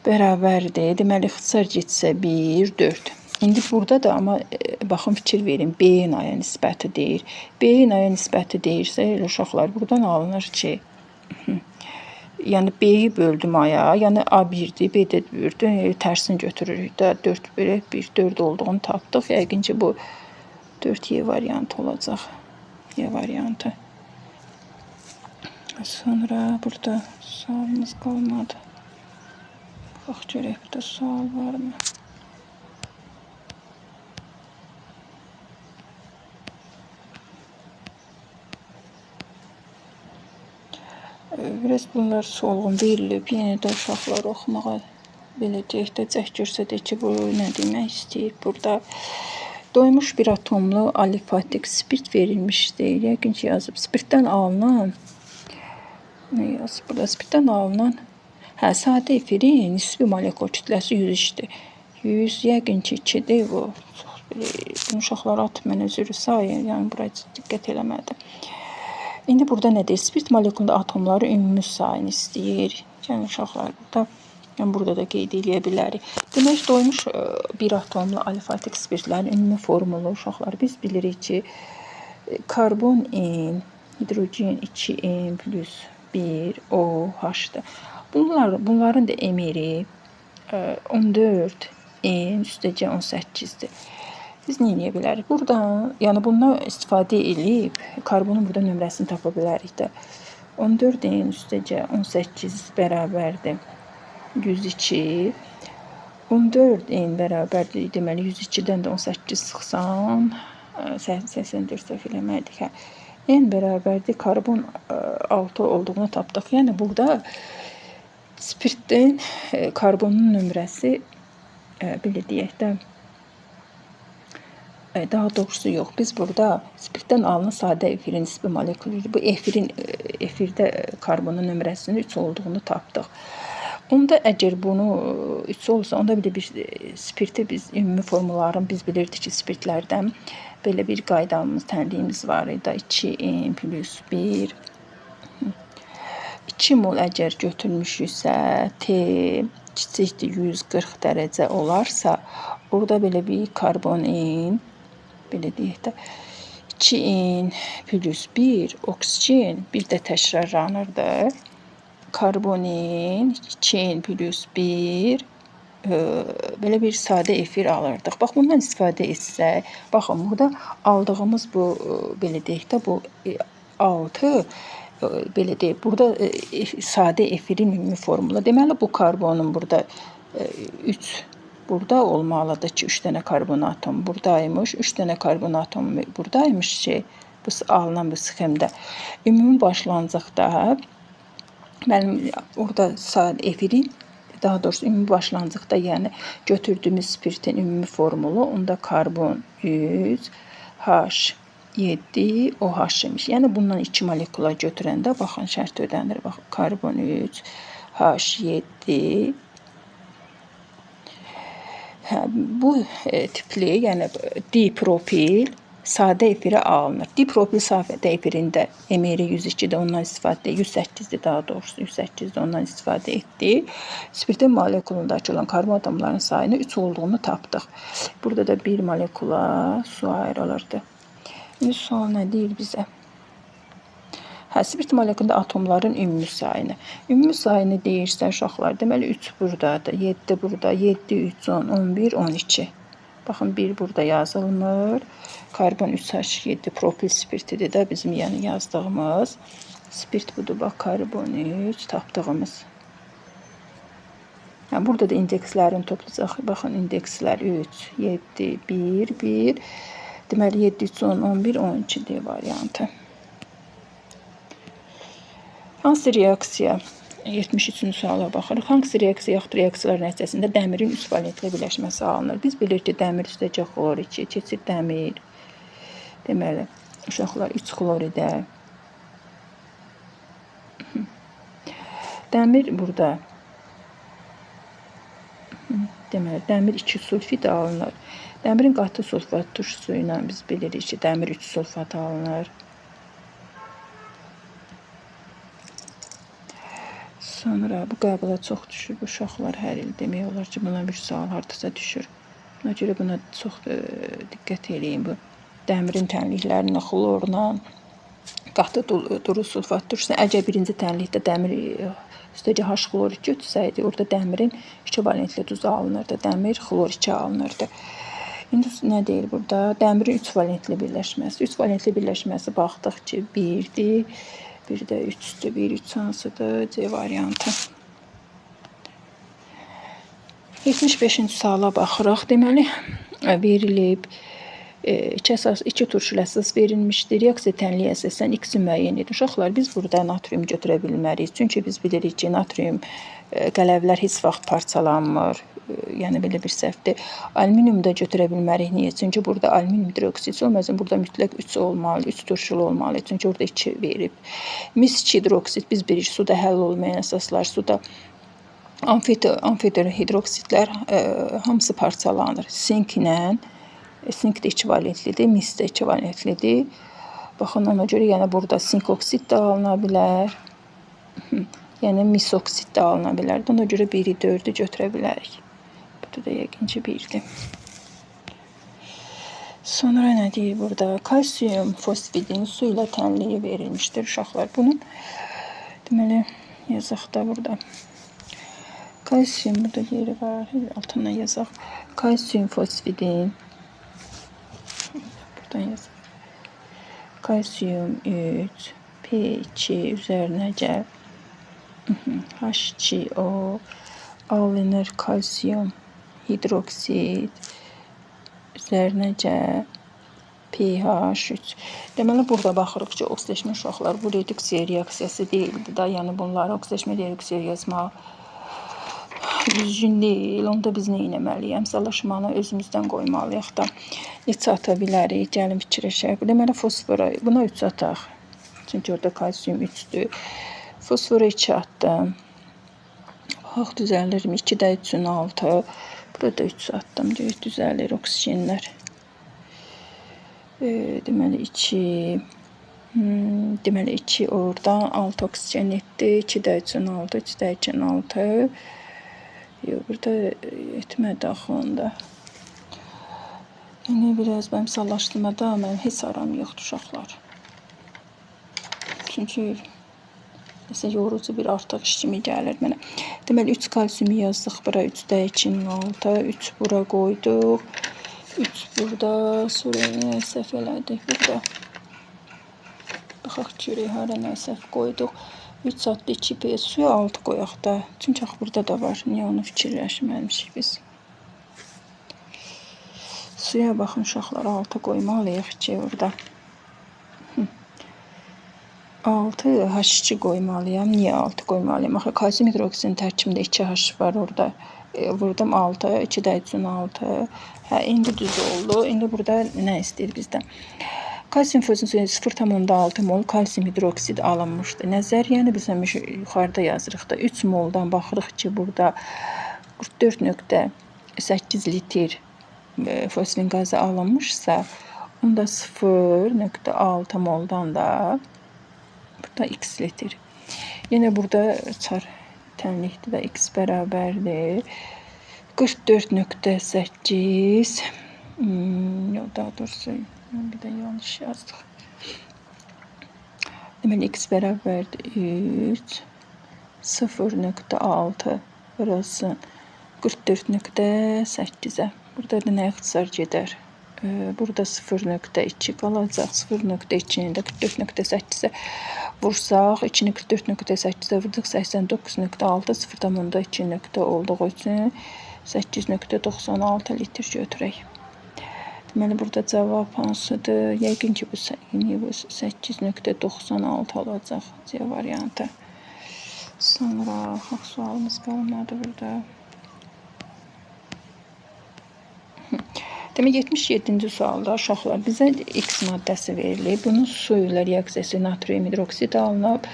bərabərdir. Deməli ixtisar getsə 1, 4. İndi burada da amma baxın fikir verin. B-yin A-ya nisbəti deyir. B-yin A-ya nisbəti deyirsə, elə uşaqlar buradan alınır ki, yəni B-yi böldüm A-ya, yəni A1-dir, B-də 4-dür, tərsini götürürük də 4 belə 1, 4 olduğunu tapdıq. Yəqin ki, bu 4Y variantı olacaq. Y variantı. Sonra burada sualımız qalmadı. Bax görək, burada sual varmı? Biraz bunlar solğun verilib. Yenə də uşaqlar oxumağa belə deyək də cəhd göstərək ki, bu nə demək istəyir burada. Doymuş bir atomlu alifatik spirt verilmişdir. Yəqin ki, yazıb. Spirtdən alınan nə yazıb burada? Spirtdən alınan sadə efirin nisbi molekul kütləsi 103-dür. 100 yəqin ki, 2-dir bu. Bunu uşaqlar atıb mən özürü sayın. Yəni buraya diqqət eləmədim. İndi burada nə deyir? Spirt molekulunda atomların ümumi sayını istəyir. Yəni uşaqlar burada, yəni burada da qeyd edə bilərik. Demək, doymuş bir atomlu alifatik spirtlərin ümumi formulu uşaqlar biz bilirik ki, karbon N, hidrogen 2N plus 1 OH-dır. Bunların da emiri 14 N üstəcə 18-dir. Biz nə edə bilərik? Buradan, yəni bundan istifadə edib karbonun burada nömrəsini tapa bilərik də. 14 N üstəcə 18 bərabərdir 102. 14 N bərabərdir, deməli 102-dən də 18 sıxsan 84 səhv eləməkdir. N bərabərdir karbon 6 olduğunu tapdıq. Yəni burada spirtdən karbonun nömrəsi belə deyək də, daha doğrusu yox. Biz burada spirtdən alınan sadə efirin nisbi molekülüdür. Bu efirdə karbonun nömrəsinin 3 olduğunu tapdıq. Onda əgər bunu 3 olsa, onda bir spirti biz ümumi formulların biz bilirdik ki, spirtlərdən belə bir qaydamız, tənliyimiz var idi. 2N plus 1 2 mol əgər götürmüşüksə, T kiçikdir 140 dərəcə olarsa, orada belə bir karbon N, belə deyək də, 2N plus 1 oksigen bir də təkrarlanırdı. Karbon-in 2N plus 1 belə bir sadə efir alırdıq. Bax, bundan istifadə etsək, baxın, burada aldığımız bu, belə deyək də, bu 6, belə deyək, burada sadə efirin ümumi formulu. Deməli, bu karbonun burada 3 burada olmalıdır ki, 3 dənə karbon atomu buradaymış, 3 dənə karbon atomu buradaymış ki, bu alınan bu sxemdə. Ümumi başlanğıcda mənim orada sadə efirin, daha doğrusu ümumi başlanğıcda, yəni götürdüyümüz spirtin ümumi formulu, onda karbon 3, H7, OH imiş. Yəni bundan 2 molekula götürəndə, baxın, şərt ödənir. Baxın, karbon 3, H7. Bu tipli, yəni dipropil sadə efirə alınır. Dipropil sadə efirində emeri 102-də ondan istifadə, 108-dir daha doğrusu, 108-də ondan istifadə etdik. Spirtin molekulundakı olan karbon atomlarının sayını 3 olduğunu tapdıq. Burada da bir molekula su ayrılırdı. İndi sual nə deyir bizə? Spirt molekulunda atomların ümumi sayını. Ümumi sayını deyirsə, uşaqlar, deməli 3 buradadır, 7 burada, 7, 3, 10, 11, 12. Baxın, 1 burada yazılmır. Karbon 3H7 propil spirtidir də bizim yəni yazdığımız. Spirt budur, bax, karbon 3 tapdığımız. Yəni, burada da indekslərini toplayacaq. Baxın, indekslər 3, 7, 1, 1. Deməli, 7, 3, 10, 11, 12 variantı. Hansı reaksiya 73-cü suala baxırıq. Hangisi reaksiya yaxud reaksiyalar nəticəsində dəmirin 3 valentli birləşməsi alınır? Biz bilirik ki, dəmir üstəcə xlor 2, keçir dəmir. Deməli, uşaqlar 3 xloridə. Dəmir burada. Deməli, dəmir 2 sulfid alınır. Dəmirin qatı sulfat turşusu ilə biz bilirik ki, dəmir 3 sulfat alınır. Sonra bu qəbula çox düşür. Bu uşaqlar hər il demək olar ki, buna bir sual hardasa düşür. Buna görə buna çox diqqət eləyin. Bu dəmirin tənliklərinə, xlorla, qatı duru sulfat turşusu. Əgər birinci tənlikdə dəmir üstəcə H xlor 2 ötsəydi, orada dəmirin 2 valentli duzu alınırdı. Dəmir xlor 2 alınırdı. İndi nə deyir burada? Dəmirin 3 valentli birləşməsi. 3 valentli birləşməsi baxdıq ki, 1-dir. Bir də 3-dür. 1, 3 hansıdır? C variantı. 75-ci suala baxırıq. Deməli, verilib 2 turşu ilə əsas verilmişdir. Reaksiya tənliyi əsasən X-i müəyyən edir. Uşaqlar, biz burada natrium götürə bilmərik. Çünki biz bilirik ki, natrium qələvlər heç vaxt parçalanmır. Yəni belə bir səhvdir. Alüminium da götürə bilmərik. Niyə? Çünki burada alüminium hidroksid olmasın. Burada mütləq 3 olmalı, 3 turşulu olmalı. Çünki orada 2 verib. Mis 2 hidroksid biz bilirik, suda həll olmayan əsaslar, suda amfiter hidroksidlər hamısı parçalanır. Sink də 2 valentlidir, mis də 2 valentlidir. Baxın, ona görə yəni burada sink oksid də alına bilər. Yəni mis oksid də alına bilər. Ona görə 1-i 4-ü götürə bilərik. Burada da yəqin ki 1-dir. Sonra nə deyir burada? Kalsium fosfidin su ilə tənliyi verilmişdir uşaqlar. Bunun deməli yazaq da burada. Kalsium burada yeri var. Altından yazaq. Kalsium fosfidin. Buradan yazaq. Kalsium 3 P2 üzərinə gəl. H2O alınır kalsium hidroksid üzərinə gəl pH3. Deməli, burada baxırıq ki, oksidaşma uşaqlar bu reduksiya reaksiyası deyildi da. Yəni, bunları oksidaşma reaksiya yazmaq düzgün deyil. Onda biz nə etməliyik? Əmsallaşmanı özümüzdən qoymalıyıq da. Neçə ata bilərik? Gəlin fikirləşək. Deməli, fosfora buna 3 ataq. Çünki orada kalsium 3-dür. Fosfora 2 atdım. Bax, düzəlir mi? 2-də 3-ün 6. Burada 3 atdım. Düzəlir oksigenlər. Deməli, 2. Deməli, 2 oradan 6 oksigen etdi. 2-də 3-ün 6. 3-də 2-ün 6. Yox, burada etmədi axı onda. Yəni, biraz mənim sallaşdırmada mənim heç aram yoxdur uşaqlar. Çünki yorucu bir artıq iş kimi gəlir mənə. Deməli, 3 kalsiumu yazdıq bura. 3-də 2-nin 6. 3 bura qoyduq. 3 burada. Sonra nə səhv elədik burada. Baxaq görək, hara nə səhv qoyduq. 3 atdı 2P suya 6 qoyaq da. Çünki burada da var. Niyə onu fikirləşməmişik biz? Suya baxın uşaqlar, 6 qoymalıyıq ki orada. 6 H2 qoymalıyam. Niyə 6 qoymalıyam? Axı kalsium hidroksidin tərkibində 2H var orada. Vurdum 6, 2-də 3-ün 6. Hə, indi düz oldu. İndi burada nə istəyir bizdən? Kalsium fosfidin 0,6 mol kalsium hidroksid alınmışdı. Nəzəriyyəni biz həmişə yuxarıda yazırıq da. 3 moldan baxırıq ki, burada 44,8 litr fosfin qazı alınmışsa, onda 0,6 moldan da burada x litr. Yenə burada çar tənlikdir də x bərabərdir. 44,8 yox, daha doğrusu bir də yanlış yazdıq. Deməli, x bərabərdir 3 0,6 burası 44,8-ə. Burada da nə ixtisar gedər? Burada 0,2 qalacaq. 0,2-ni də 44,8-ə vursaq, 2-ni 44,8-ə vurduq, 89,6, 0,2 nöqtə olduğu üçün 8,96 litr götürək. Deməli, burada cavab hansıdır? Yəqin ki, bu 8,96 olacaq C variantı. Sonra sualımız qalmadı burada. Demək 77-ci sualda uşaqlar bizə X maddəsi verilir. Bunun su ilə reaksiyası natrium hidroksid alınıb.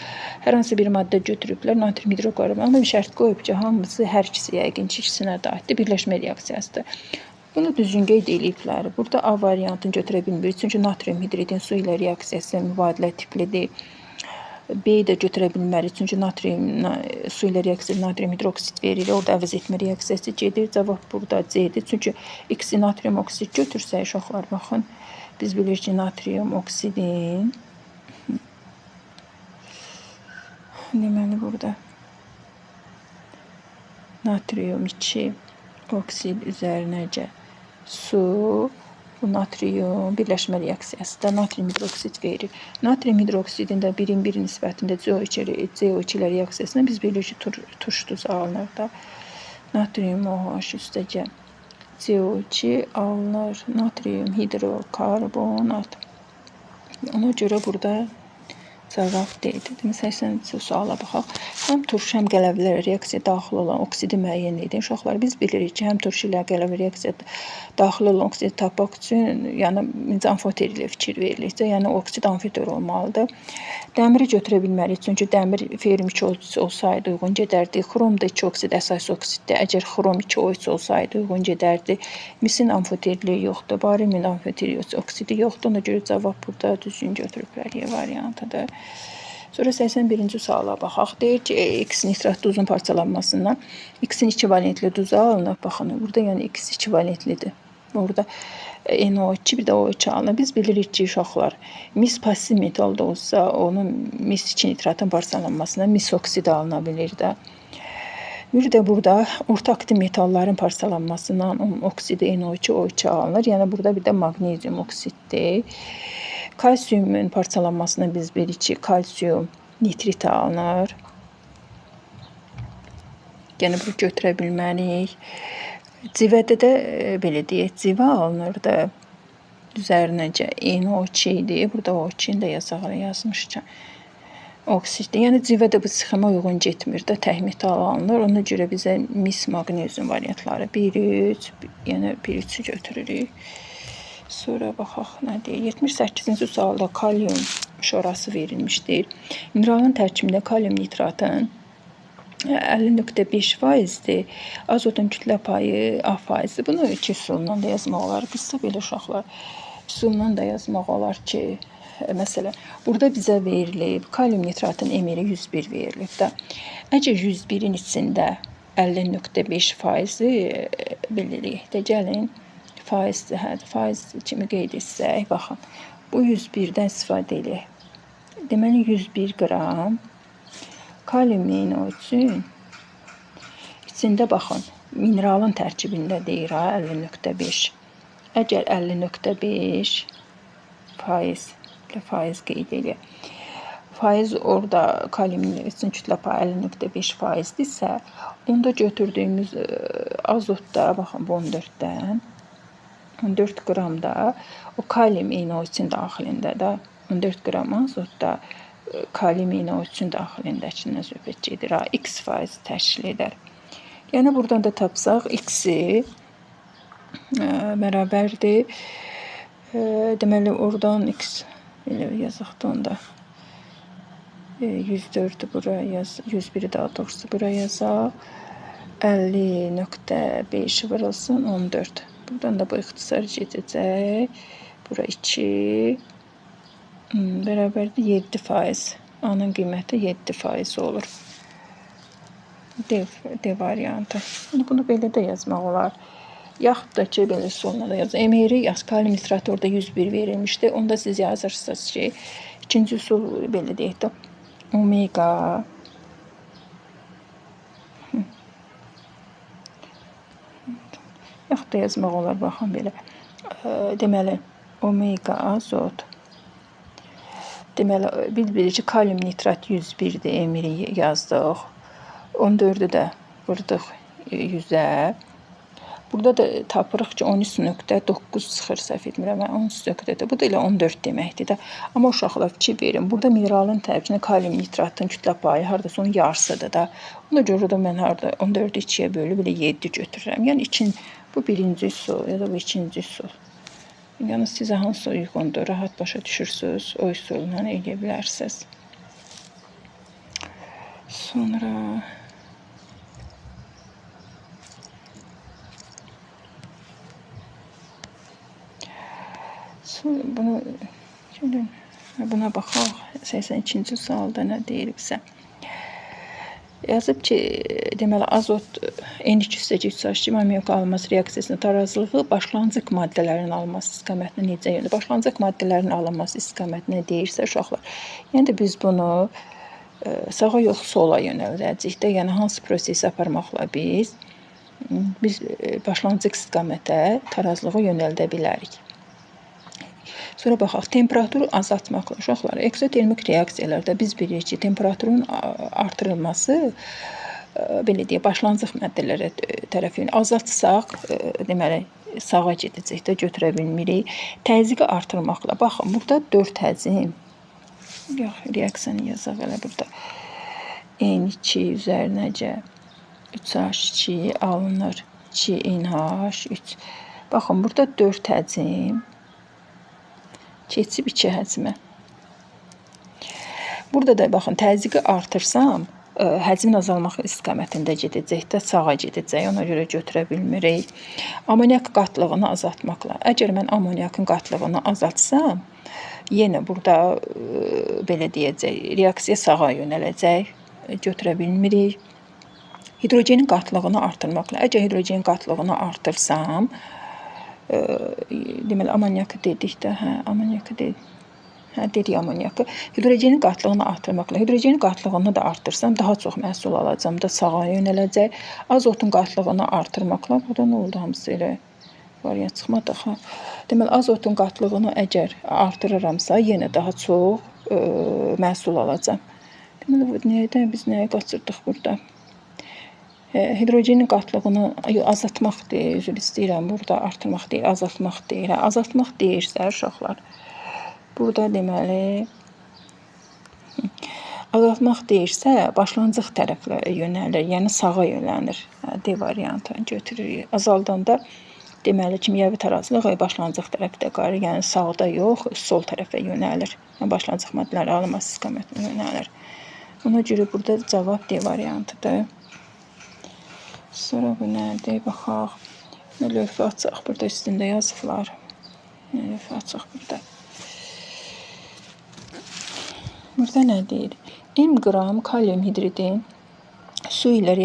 Hər hansı bir maddə götürüblər, natrium hidrokarbon. Amma bir şərt qoyub ki, hamısı hər ikisi yəqin ki, ikisinə də aiddir. Birləşmə reaksiyasıdır. Bunu düzgün qeyd ediblər. Burada A variantını götürə bilmirik. Çünki natrium hidridin su ilə reaksiyası mübadilə tiplidir. B-yi də götürə bilmərik. Çünki natrium su ilə reaksiyası natrium hidroksid verilir. Orada əvəz etmə reaksiyası gedir. Cavab burada C-dir. Çünki X-i natrium oksid götürsək uşaqlar, baxın, biz bilirik ki, natrium oksidin deməli burada natrium 2 oksid üzərinəcə su, bu natrium birləşmə reaksiyasında natrium hidroksid verir. Natrium hidroksidin də 1-1 nisbətində CO2 ilə reaksiyasında biz bilirik ki, turş duzu alınır da. Natrium OH üstəcə CO2 alınır. Natrium hidrokarbonat. Ona görə burada cavab D-dir. Demək, 80-ci suala baxaq. Həm turş, həm qələvələrə reaksiya daxil olan oksidi müəyyən edin. Uşaqlar, biz bilirik ki, həm turş ilə qələvə reaksiya daxil olan oksidi tapmaq üçün, yəni amfoter ilə fikir veriliksə, yəni oksid amfoter olmalıdır. Dəmiri götürə bilmərik, çünki dəmir ferum 2 olsaydı uyğun gedərdi. Xrom da 2 oksid əsas oksiddir. Əgər xrom 2 OH olsaydı uyğun gedərdi. Misin amfoterliyi yoxdur, bariumin amfoter oksidi yoxdur. Ona görə cavab burada düzgün götürüblər. Y variantıdır. Sonra 81-ci suala baxaq. Deyir ki, X nitrat duzun parçalanmasından X-in 2 valentli duzu alınıb. Baxın, burada yəni X 2 valentlidir. Orada NO2 bir də OH alınır. Biz bilirik ki, uşaqlar, mis pasiv metalda olsa, onun mis 2 nitratın parçalanmasından mis oksidi alına bilir də. Bir də burada orta aktiv metalların parçalanmasından oksidi NO2 OH alınır. Yəni burada bir də maqnezium oksiddir. Kalsiyumun parçalanmasına biz bilirik ki, kalsiyum nitrit alınır. Yəni bunu götürə bilmərik. Civədə də belə deyək, civə alınır da üzərinəcə NO2 idi. Burada O2-ni də yazmışkən oksiddir. Yəni civədə bu sxema uyğun getmir də, tək metal alınır. Ona görə bizə mis maqnezium variantları 1-3, yəni 1-3-ü götürürük. Sonra baxaq nə deyir. 78-ci sualda kalium şorası verilmişdir. Mineralın tərkibində kalium nitratın 50.5%-dir. Azotun kütlə payı A%-dir. Bunu 2 üsulundan da yazmaq olar. Qısa belə uşaqlar üsulundan da yazmaq olar ki, məsələn, burada bizə verilib kalium nitratın emiri 101 verilib də. Əgər 101-in içində 50.5%-i bilirik də, gəlin faiz kimi qeyd etsək, baxın, bu 101-dən istifadə edək. Deməli, 101 qram kaliumin üçün içində, baxın, mineralın tərkibində deyir 50.5. Əgər 50.5 faiz qeyd edək. Faiz orada kaliumin üçün kütlə payı 50.5%-dirsə, onda götürdüyümüz azotda, baxın, bu 14-dən 14 qram da o kalium NO3-ün daxilində də 14 qram azotda kalium NO3-ün daxilindəkindən söhbət gedir. X faiz təşkil edər. Yəni buradan da tapsaq X-i bərabərdir. Deməli oradan X elə yazaq da onda 104-ü bura yaz, 101-i daha doğrusu bura yazaq. 50.5 vurulsun 14. Buradan da bu ixtisar gedəcək. Bura 2 bərabərdir 7%. A-nın qiyməti 7% olur. D variantı. Bunu belə də yazmaq olar. Yaxud da ki, belə sonuna da yazaq. Emeri yaz, kalium nitratı orada 101 verilmişdi. Onda siz yazırsınız ki, ikinci üsul belə deyək də, omega yaxud da yazmaq olar, baxın belə. Deməli, omega azot. Deməli, biz bilirik ki, kalium nitrat 101-dir, emiri yazdıq. 14-ü də vurdıq 100-ə. Burada da tapırıq ki 13.9 sıxır səhv etmirəm. 13.4. Bu da elə 14 deməkdir də. Amma uşaqlar fikir verin. Burada mineralın tərkibində kalium nitratın kütlə payı hardasa onun yarısıdır da. Ona görə də mən harda 14-ü 2-yə bölüb elə 7 götürürəm. Yəni bu birinci üsul ya da bu ikinci üsul. Yəni sizə hansı uyğundur, rahat başa düşürsünüz, o üsulla eləyə bilərsiniz. Sonra buna baxaq. 82-ci sualda nə deyir bizə? Yazıb ki, deməli azot N2-3H2 ammiak alınması reaksiyasının tarazlığı başlanğıc maddələrin alınması istiqamətinə necə yönəldir? Başlanğıc maddələrin alınması istiqamətinə deyirsə uşaqlar, yəni də biz bunu sağa yox sola yönəldəcəyik də, yəni hansı prosesi aparmaqla biz başlanğıc istiqamətə tarazlığı yönəldə bilərik. Sonra baxaq, temperaturu azaltmaqla uşaqlar, eksotermik reaksiyalarda biz bilirik ki, temperaturun artırılması belə deyək, başlanğıc maddələrə tərəf azaltsaq, deməli sağa gedəcək də, götürə bilmirik. Təzyiqi artırmaqla, baxın, burada 4 həcm, yox, reaksiyanı yazaq elə burada. N2 üzərinə 3H2 alınır 2NH3. Baxın, burada 4 həcm keçib 2 həcmə. Burada da baxın, təzyiqi artırsam, həcmin azalmaq istiqamətində gedəcək də, sağa gedəcək. Ona görə götürə bilmirik. Amoniak qatlığını azaltmaqla. Əgər mən amoniakın qatlığını azaltsam, yenə burada belə deyəcək, reaksiya sağa yönələcək. Götürə bilmirik. Hidrogenin qatlığını artırmaqla. Əgər hidrogenin qatlığını artırsam, deməli amoniakı dedik də, amoniakı dedik. Dedik amoniakı. Hidrogenin qatlığını artırmaqla. Hidrogenin qatlığını da artırsam daha çox məhsul alacağam da, sağa yönələcək. Azotun qatlığını artırmaqla. Burada nə oldu, hamısı elə variant çıxmadı. Deməli azotun qatlığını əgər artırıramsa, yenə daha çox məhsul alacağam. Deməli biz nəyə qaçırdıq burada? Hidrogenin qatlığını azaltmaq deyir, üzr istəyirəm, burada artırmaq deyir, azaltmaq deyir. Azaltmaq deyirsə, uşaqlar, burada deməli, azaltmaq deyirsə, başlanğıc tərəflə yönəlir, yəni sağa yönəlir. D variantını götürürük. Azaldanda, deməli, kimyəvi tarazlıq başlanğıc tərəfdə qalır, yəni sağda yox, sol tərəfə yönəlir. Yəni başlanğıc maddələrin alınması istiqamətinə yönəlir. Ona görə burada cavab D variantıdır. Sonra bu nədir? Baxaq. Lövhə açaq. Burada üstündə yazıblar. Lövhə açaq burada. Burada nə deyir? M qram kalium hidridin su ilə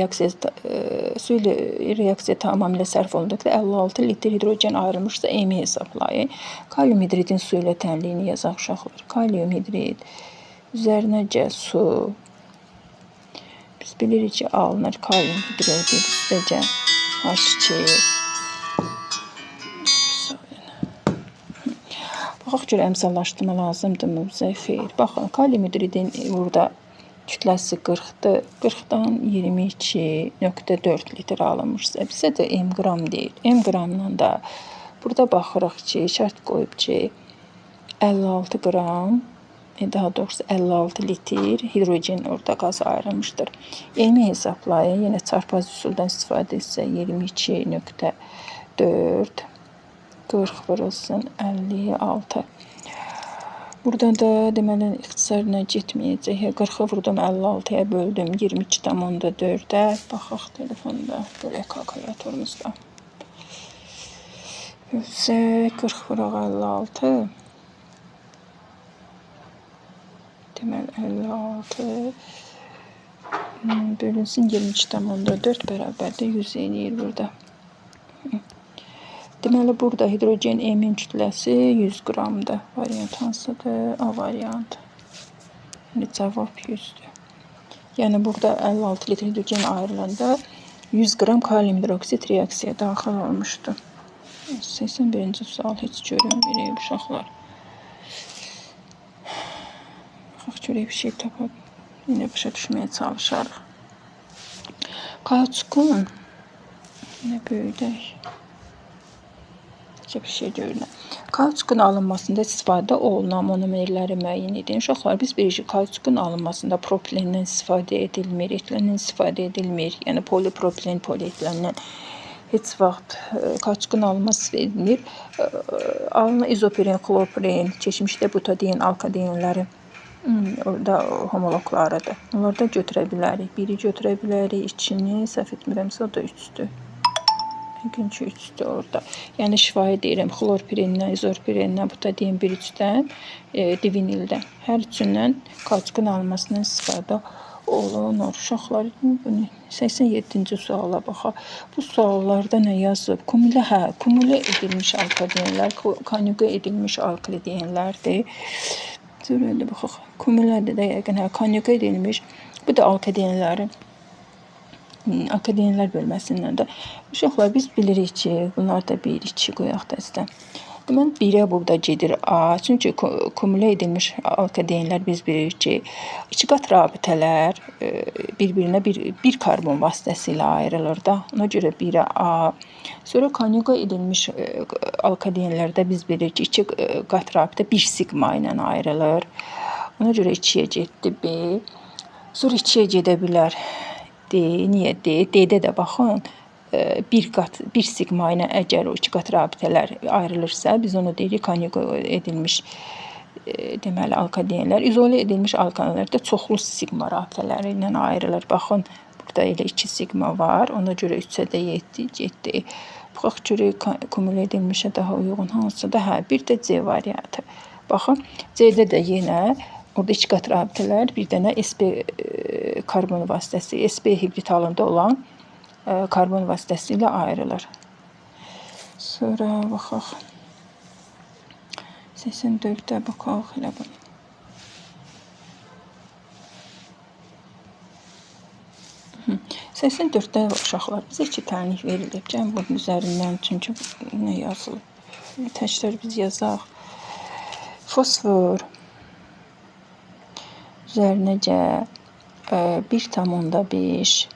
reaksiya tamamilə sərf olunduqda 56 litr hidrogen ayrılmışsa M-i hesablayın. Kalium hidridin su ilə təmliyini yazaq uşaqlar. Kalium hidrid üzərinə su. Biz bilirik ki, alınır kalium hidrid üstəcə H2. Baxaq görə əmsallaşdırma lazımdırmı bizə? Xeyr. Baxın, kalium hidridin burada kütləsi 40-dır. 40-dan 22.4 litr alınmışsa, bizə də M qram deyil. M qramla da burada baxırıq ki, şərt qoyub ki, 56 qram, daha doğrusu 56 litr hidrogen orada qaz ayrılmışdır. M-i hesablayın, yenə çarpaz üsuldan istifadə etsə 22.4 40 vurulsun 56. Buradan da deməli ixtisarla getməyəcək. 40-ı vurdum 56-ya böldüm 22,4-ə. Baxaq telefonda, belə kalkulatorumuzda. Bölsək 40 vuraq 56. Deməli 56 bölünsün 22,4 bərabərdə 100 eləyir burada. Deməli burada hidrogen M-in kütləsi 100 qramdır. Variant hansıdır? A variantı. Yəni cavab 100-dür. Yəni burada 56 litr hidrogen ayrılanda 100 qram kalium hidroksid reaksiyaya daxil olmuşdur. 81-ci sual heç görünmür uşaqlar. Baxaq görək bir şey tapaq. Yine başa düşmeye çalışarıq. Kauçukun ne böyüdək. Yaxşıca bir şey görünür. Kauçukun alınmasında istifadə olunan monomerləri müəyyən edin. Uşaqlar, biz bilirik, kauçukun alınmasında propilenden istifadə edilmir, etilendən istifadə edilmir. Yəni polipropilen, polietilenden heç vaxt kauçukun alınması edilmir. Alınan izopiren, xlorpiren, keçmişdə butadiyen, alkadenləri orada homologlarıdır. Onlardan götürə bilərik. Biri götürə bilərik, içini, səhv etmirəmsə, o da 3-dür. İkinci 3'tü orada. Yəni şifahi deyirəm, xlorpirindən, izorpirindən, butadiyen 1,3-dən, divinildən. Hər üçündən kauçukun alınmasından istifadə olunur. Uşaqlar, 87-ci suala baxaq. Bu suallarda nə yazıb? Kumülə edilmiş alkadenlər, konjuga edilmiş alkadenlərdir. Sürəli baxaq. Kumülədir də yəqin, konjuga edilmiş. Bu da alkadenlərin alkadenlər bölməsindən də. Uşaqlar, biz bilirik ki, bunlar da 1, 2 qoyaq dəstə. Deməli, 1-ə burada gedir A. Çünki kumülə edilmiş alkadenlər biz bilirik ki, iki qat rabitələr bir-birinə bir karbon vasitəsilə ayrılır da. Ona görə 1-ə A. Sonra konjuga edilmiş alkadenlərdə biz bilirik ki, iki qat rabitə 1 sigma ilə ayrılır. Ona görə 2-yə getdi B. Sonra 2-yə gedə bilər D. Niyə D? D-də də baxın, bir sigma ilə əgər o iki qat rabitələr ayrılırsa, biz onu deyirik konjuga edilmiş deməli alkadenlər. İzolə edilmiş alkadenlərdə çoxlu sigma rabitələri ilə ayrılır. Baxın, burada elə 2 sigma var. Ona görə 3-ə də getdi. Baxaq görək kumülə edilmişə daha uyğun hansıdır? Hə, bir də C variantı. Baxın, C-də də yenə orada iki qat rabitələr, bir dənə sp karbon vasitəsi, sp hibrid halında olan karbon vasitəsilə ayrılır. Sonra baxaq. 84-də baxaq elə bu. Hı. 84-də uşaqlar bizə 2 tənlik verilib. Gəlin bunun üzərindən, çünki nə yazılıb? Təkrar biz yazaq. Fosfor üzərinəcə 1,5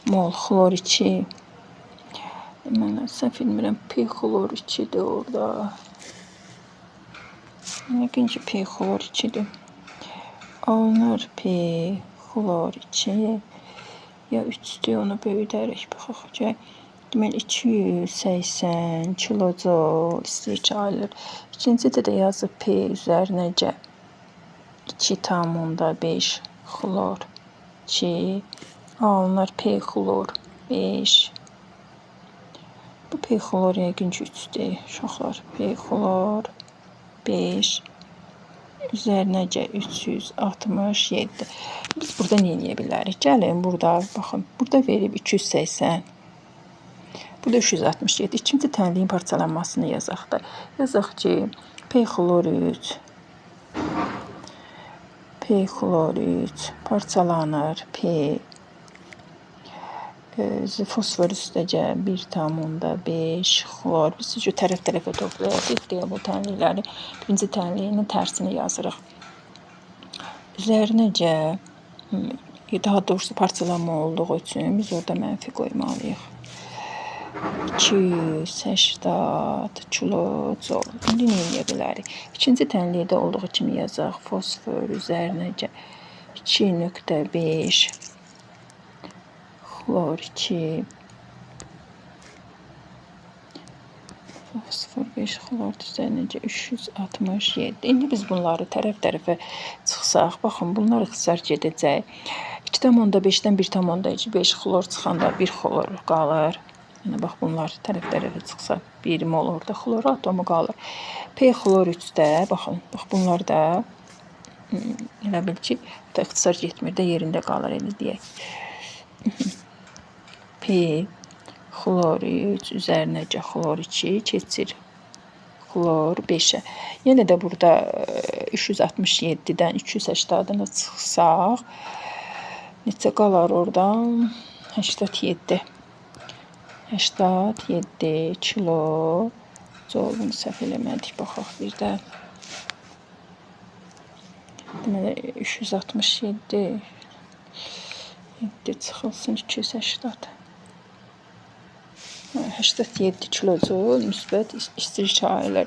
mol xlor 2. Mən səhv etmirəm, P xlor 2-dir orada. İkinci P xlor 2-dir. Alınır P xlor 2 ya 3-dür, onu böyüdərək baxaq. Deməli 280 kilojol istəyir alır. İkincidə də yazıb P üzərinəcə 2,5 xlor 2 alınır P xlor 5. Bu P xlor yəqin ki 3-dür. Uşaqlar, P xlor 5 üzərinəcə 367. Biz burada nə edə bilərik? Gəlin burada, baxın, burada verib 280. Burada 367. İkinci tənliyin parçalanmasını yazaq da. Yazaq ki, P xlor 3 parçalanır P fosfor üstəcə 1,5 xlor. Biz tərəf-tərəfə toplayaq deyə bu tənlikləri. Birinci tənliyinin tərsini yazırıq. Üzərinəcə, daha doğrusu parçalanma olduğu üçün biz orada mənfi qoymalıyıq. 280 kilojol. İndi nə edə bilərik? İkinci tənlikdə olduğu kimi yazaq. Fosfor üzərinəcə 2,5 xlor 2 fosfor 5 xlor üzərinəcə 367. İndi biz bunları tərəf-tərəfə çıxsaq, baxın, bunlar ixtisar gedəcək. 2,5-dən 1,5 xlor çıxanda 1 xlor qalır. Yəni, bax, bunlar tərəf-tərəfə çıxsa 1 mol orada xlor atomu qalır. P xlor 3-də, baxın, bunlar da elə bil ki, ixtisar getmir də yerində qalır, elə deyək. P xlor 3 üzərinəcə xlor 2 keçir xlor 5-ə. Yenə də burada 367-dən 280-a çıxsaq, neçə qalar oradan? 87. 87 kilo Bunu səhv eləmədik, baxaq bir də. Deməli 367 çıxılsın 280. 87 kilojoule müsbət istilik şairlər.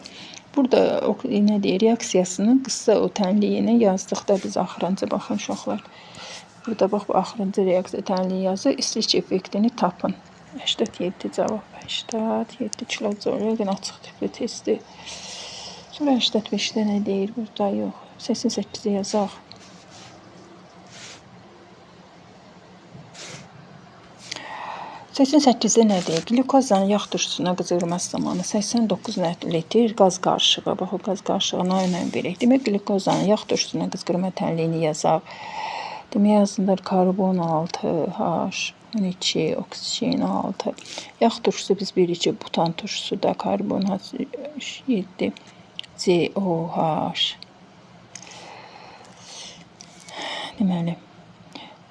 Burada nə deyir, reaksiyasının qısa o tənliyini yazdıqda biz axırıncı baxın uşaqlar. Burada bax bu axırıncı reaksiya tənliyi yazı, istilik effektini tapın. 87 cavab. 87 kilojoule yəqin açıq tipli testi. Sonra 85-də nə deyir? Burada yox. 88-i yazaq. 88-də nə deyir? Glukozanın yağ turşusuna qızdırılması zamanı 89 litr qaz qarışığı. Bax, o qaz qarışığına önəm verək. Demək, glukozanın yağ turşusuna qızdırma tənliyini yazaq. Demək, yazılır karbon 6, H, 12, oksigen 6. Yağ turşusu biz bilirik ki, butan turşusu da karbon 7, COH. Deməli,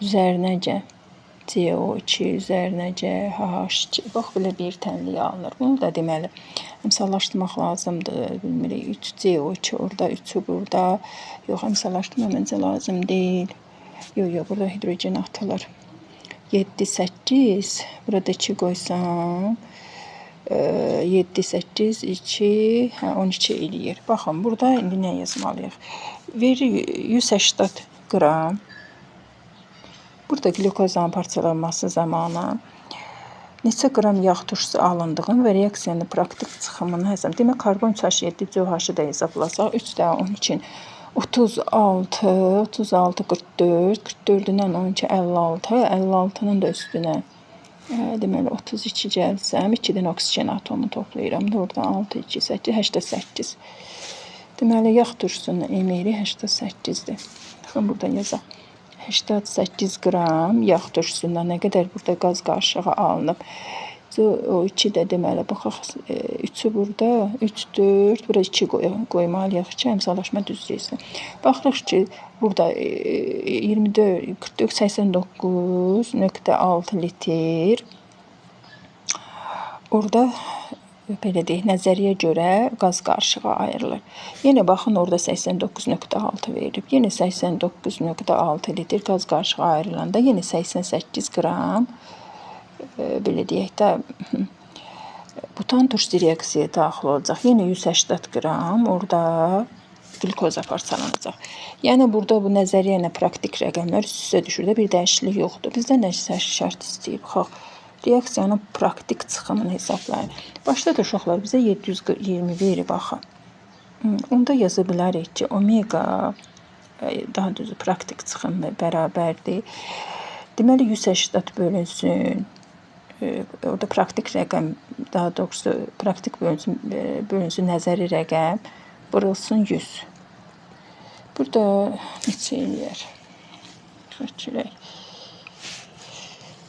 üzərinəcə CO2 üzərinəcə H2. Bax, belə bir tənliyi alınır. Bunu da deməli, əmsallaşdırmaq lazımdır. Bilmirik, 3 CO2 orada, 3'ü burada. Yox, əmsallaşdırma məncə lazım deyil. Yox, burada hidrogen atılır. 7, 8, burada 2 qoysam, 7, 8, 2, 12 eləyir. Baxın, burada indi nə yazmalıyıq? Verir 180 qram. Burada glukozanın parçalanması zamanı neçə qram yağ turşusu alındığını və reaksiyanın praktik çıxımını hesab. Demək, karbon 3H7 COH-ı da hesablasaq, 3 də 12, 36, 36, 44, 44-dən 12, 56, 56-nın da üstünə deməli 32 gəlsəm, 2-dən oksigen atomu toplayıram. Oradan 6, 2, 8, 88. Deməli, yağ turşusunun emiri 88-dir. Baxın, burada yazaq. 88 qram yağ turşusundan nə qədər burada qaz qarışığı alınıb. O 2 də deməli, baxaq, 3'ü burada, 3, 4, burada 2 qoymalıyıq ki, əmsallaşma düzləyəsin. Baxırıq ki, burada 24, 44, 89.6 litr. Orada belə deyək, nəzəriyə görə qaz qarışığı ayrılır. Yenə baxın, orada 89.6 verilib. Yenə 89.6 litr qaz qarışığı ayrılanda yenə 88 qram belə deyək də butan turşusu reaksiyaya daxil olacaq. Yenə 180 qram orada glukoza parçalanacaq. Yəni burada bu nəzəriyyə ilə praktik rəqəmlər üst-üstə düşür də, bir dəyişiklik yoxdur. Bizdən nə şərt istəyib? Bax, reaksiyanın praktik çıxımını hesablayın. Başda da uşaqlar bizə 720 verir, baxın. Onda yaza bilərik ki, omega, daha düzü praktik çıxım bərabərdir. Deməli, 180 bölünsün. Orada praktik rəqəm, daha doğrusu praktik bölünsün nəzəri rəqəm, vurulsun 100. Burada neçə eləyər? Xərcələk.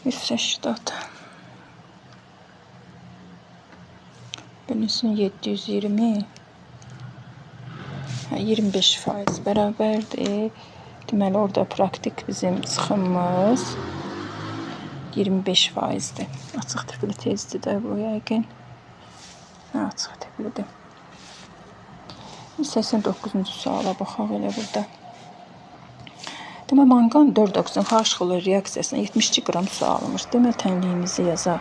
180. Bölünsün 720. 25% bərabərdir. Deməli, orada praktik bizim çıxımımız 25%'dir. Açıq tipli tezdir də bu yəqin. Açıq tiplidir. 89-cu suala baxaq elə burada. Demək, manqan 4-oksigen H xlor reaksiyasına 72 qram su alınmış. Demək, tənliyimizi yazaq.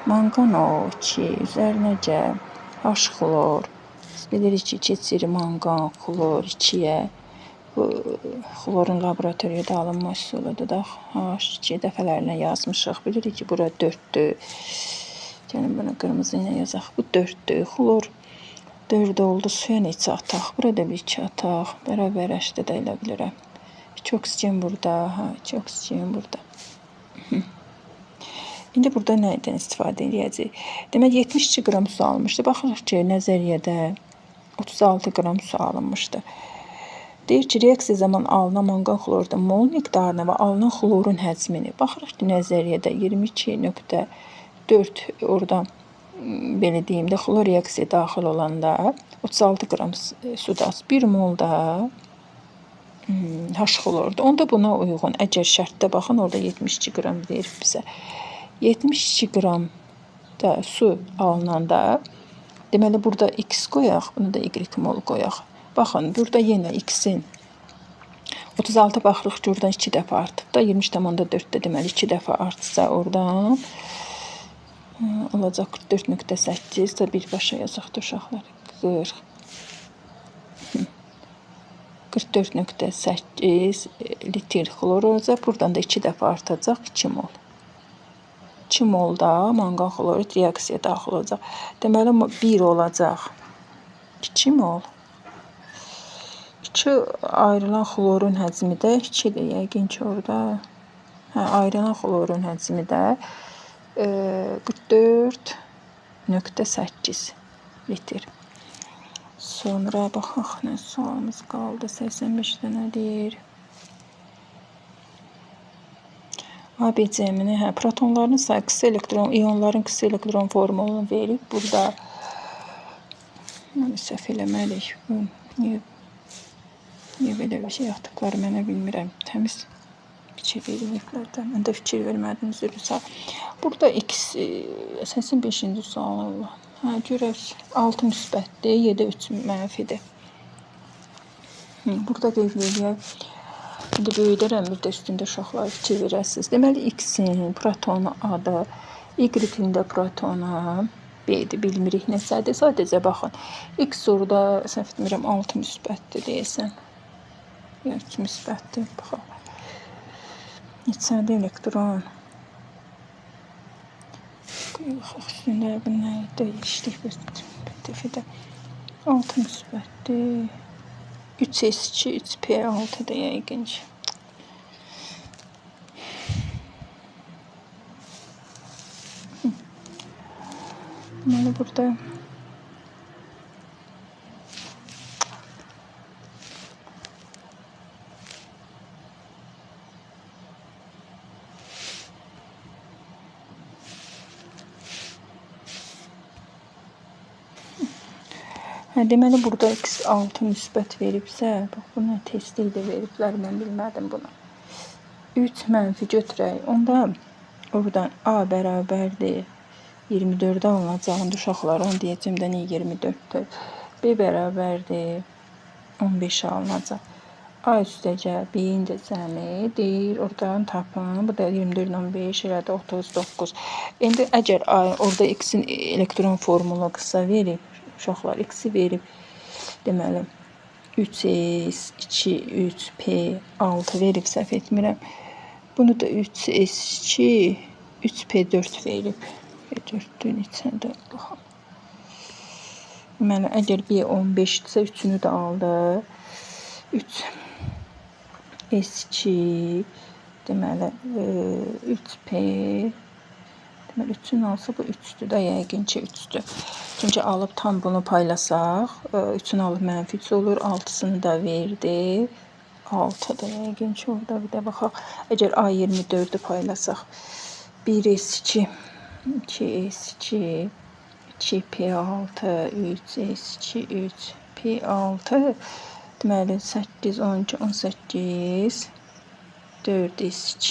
Manqan O2 üzərinəcə H xlor. Biz bilirik ki, keçir manqan xlor 2-yə. Bu xlorun laboratoriyada alınma üsuludur da. H2 dəfələrlə yazmışıq. Bilirik ki, bura 4'dür. Yəni, bunu qırmızı ilə yazaq. Bu 4'dür. Xlor 4 oldu. Suya neçə ataq? Burada bir 2 ataq. Bərabər 8 də elə bilirəm. 2 oksigen burada. 2 oksigen burada. İndi burada nədən istifadə edəcəyik? Demək, 72 qram su alınmışdı. Baxırıq ki, nəzəriyyədə 36 qram su alınmışdı. Deyir ki, reaksiya zamanı alınan manqan xlordan mol miqdarına və alınan xlorun həcmini. Baxırıq ki, nəzəriyyədə 22.4 oradan belə deyim də, xlor reaksiyaya daxil olanda 36 qram suda 1 mol da H xlordur. Onda buna uyğun, əgər şərtdə baxın, orada 72 qram verir bizə. 72 qram da su alınanda, deməli, burada X qoyaq, bunu da Y mol qoyaq. Baxın, burada yenə X-in 36 baxırıq ki, oradan 2 dəfə artıb da, 23,4-də deməli 2 dəfə artsa oradan olacaq 44.8 da birbaşa yazaq da uşaqlar. 44.8 litr xlor olacaq. Buradan da 2 dəfə artacaq 2 mol. 2 mol da manqan xlorid reaksiyaya daxil olacaq. Deməli 1 olacaq 2 mol. 2 ayrılan xlorun həcmi də 2-dir. Yəqin ki orada ayrılan xlorun həcmi də 44.8 litr. Sonra baxaq nə sualımız qaldı. 85 dənədir. ABC-mini, protonların sayı qısa elektron, iyonların qısa elektron formulunu verib. Burada səhv eləməliyik. Niyə belə bir şey atdıqları mənə bilmirəm. Təmiz fikir verməklər də. Mən də fikir vermədim, üzr sağ. Burada x 85-ci sual. Görək 6 müsbətdir, 7 3 mənfidir. Burada qeyd edək. İndi böyüdərəm bir də üstündə uşaqlar fikir verəsiniz. Deməli x-in protonu A-da, y-in də protonu B-dir. Bilmirik nəsədir. Sadəcə baxın. X orada səhv etmirəm 6 müsbətdir deyəsən. Ya 2 müsbətdir. Baxaq. Neçədir elektron? Baxaq üstündə bu nə dəyişdik bir dəfədə. 6 müsbətdir. 3s2, 3p6-dır yəqin ki. Deməli burada deməli burada x6 müsbət veribsə, bax buna testi də veriblər, mən bilmədim bunu. 3 mənfi götürək. Onda oradan A bərabərdir 24 alınacağında uşaqlar, onu deyəcəm də niyə 24-dür. B bərabərdir 15 alınacaq. A üstəcə B-in də cəmidir. Oradan tapın. Bu da 24 15 elədi 39. İndi əgər orada x-in elektron formulu qısa verib, uşaqlar x-i verib, deməli 3s 2 3p6 verib, səhv etmirəm. Bunu da 3s2 3p4 verib. P4-dür neçədir? Baxaq. Deməli əgər B 15-dirsə 3-ünü də aldı. 3s2 deməli 3p deməli 3-ün alsa bu 3-dür də, yəqin ki 3-dür. Çünki alıb tam bunu paylasaq, 3-ünü alıb mənfi 3 olur, 6-sını da verdi. 6-dır, yəqin ki orada bir də baxaq. Əgər A24-ü paylasaq, 1s2, 2s2, 2p6, 3s2, 3p6, deməli 8, 12, 18, 4s2,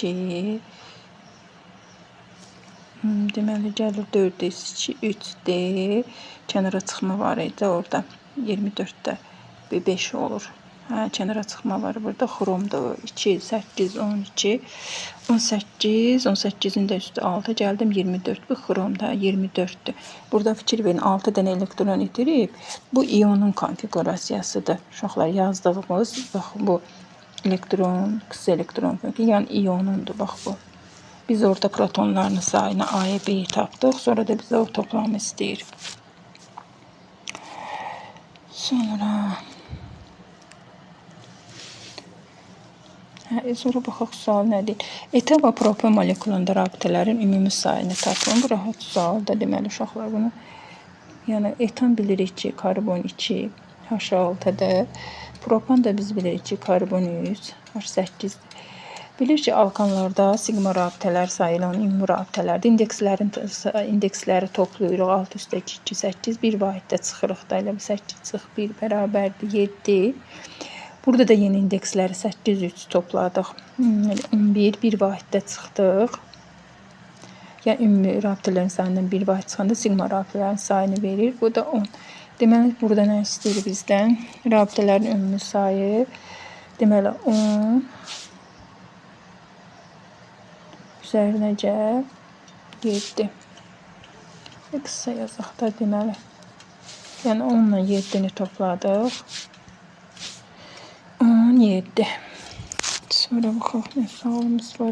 deməli gəlir 4s2, 3d, kənara çıxma var idi orada, 24-də 5 olur. Kənara çıxma var burada, xromdur 2, 8, 12, 18, 18-in də üstü 6, gəldim 24, bu xromda 24-dür. Burada fikir verin, 6 dənə elektron itirib, bu iyonun konfigurasiyasıdır. Uşaqlar yazdığımız, bax bu elektron, qısa elektron, yəni iyonundur, bax bu. Biz orada protonların sayını A-ya B-yi tapdıq, sonra da bizə o toplamı istəyir. Sonra baxaq sual nədir? Etan və propan molekulunda rabitələrin ümumi sayını tapın. Bu rahat sualdır. Deməli uşaqlar bunu, yəni etan bilirik ki, karbon 2 H6-dır. Propan da biz bilirik ki, karbon 3 H8-dir. Bilir ki, alkanlarda sigma rabitələr sayılan ümumi rabitələrdir. İndeksləri toplayırıq. 6 üstəki 2, 8, bir vahiddə çıxırıq da. Elə 8 çıx 1 bərabərdir 7. Burada da yeni indeksləri 8, 3 topladıq. 11, bir vahiddə çıxdıq. Yəni ümumi rabitələrin sayından bir vahid çıxanda sigma rabitələrin sayını verir. Bu da 10. Deməli, burada nə istəyir bizdən? Rabitələrin ümumi sayı, deməli 10 üzərinəcə 7. Qısa yazaq da deməli. Yəni 10 ilə 7-ni topladıq. 17. Sonra baxaq nə sualımız var.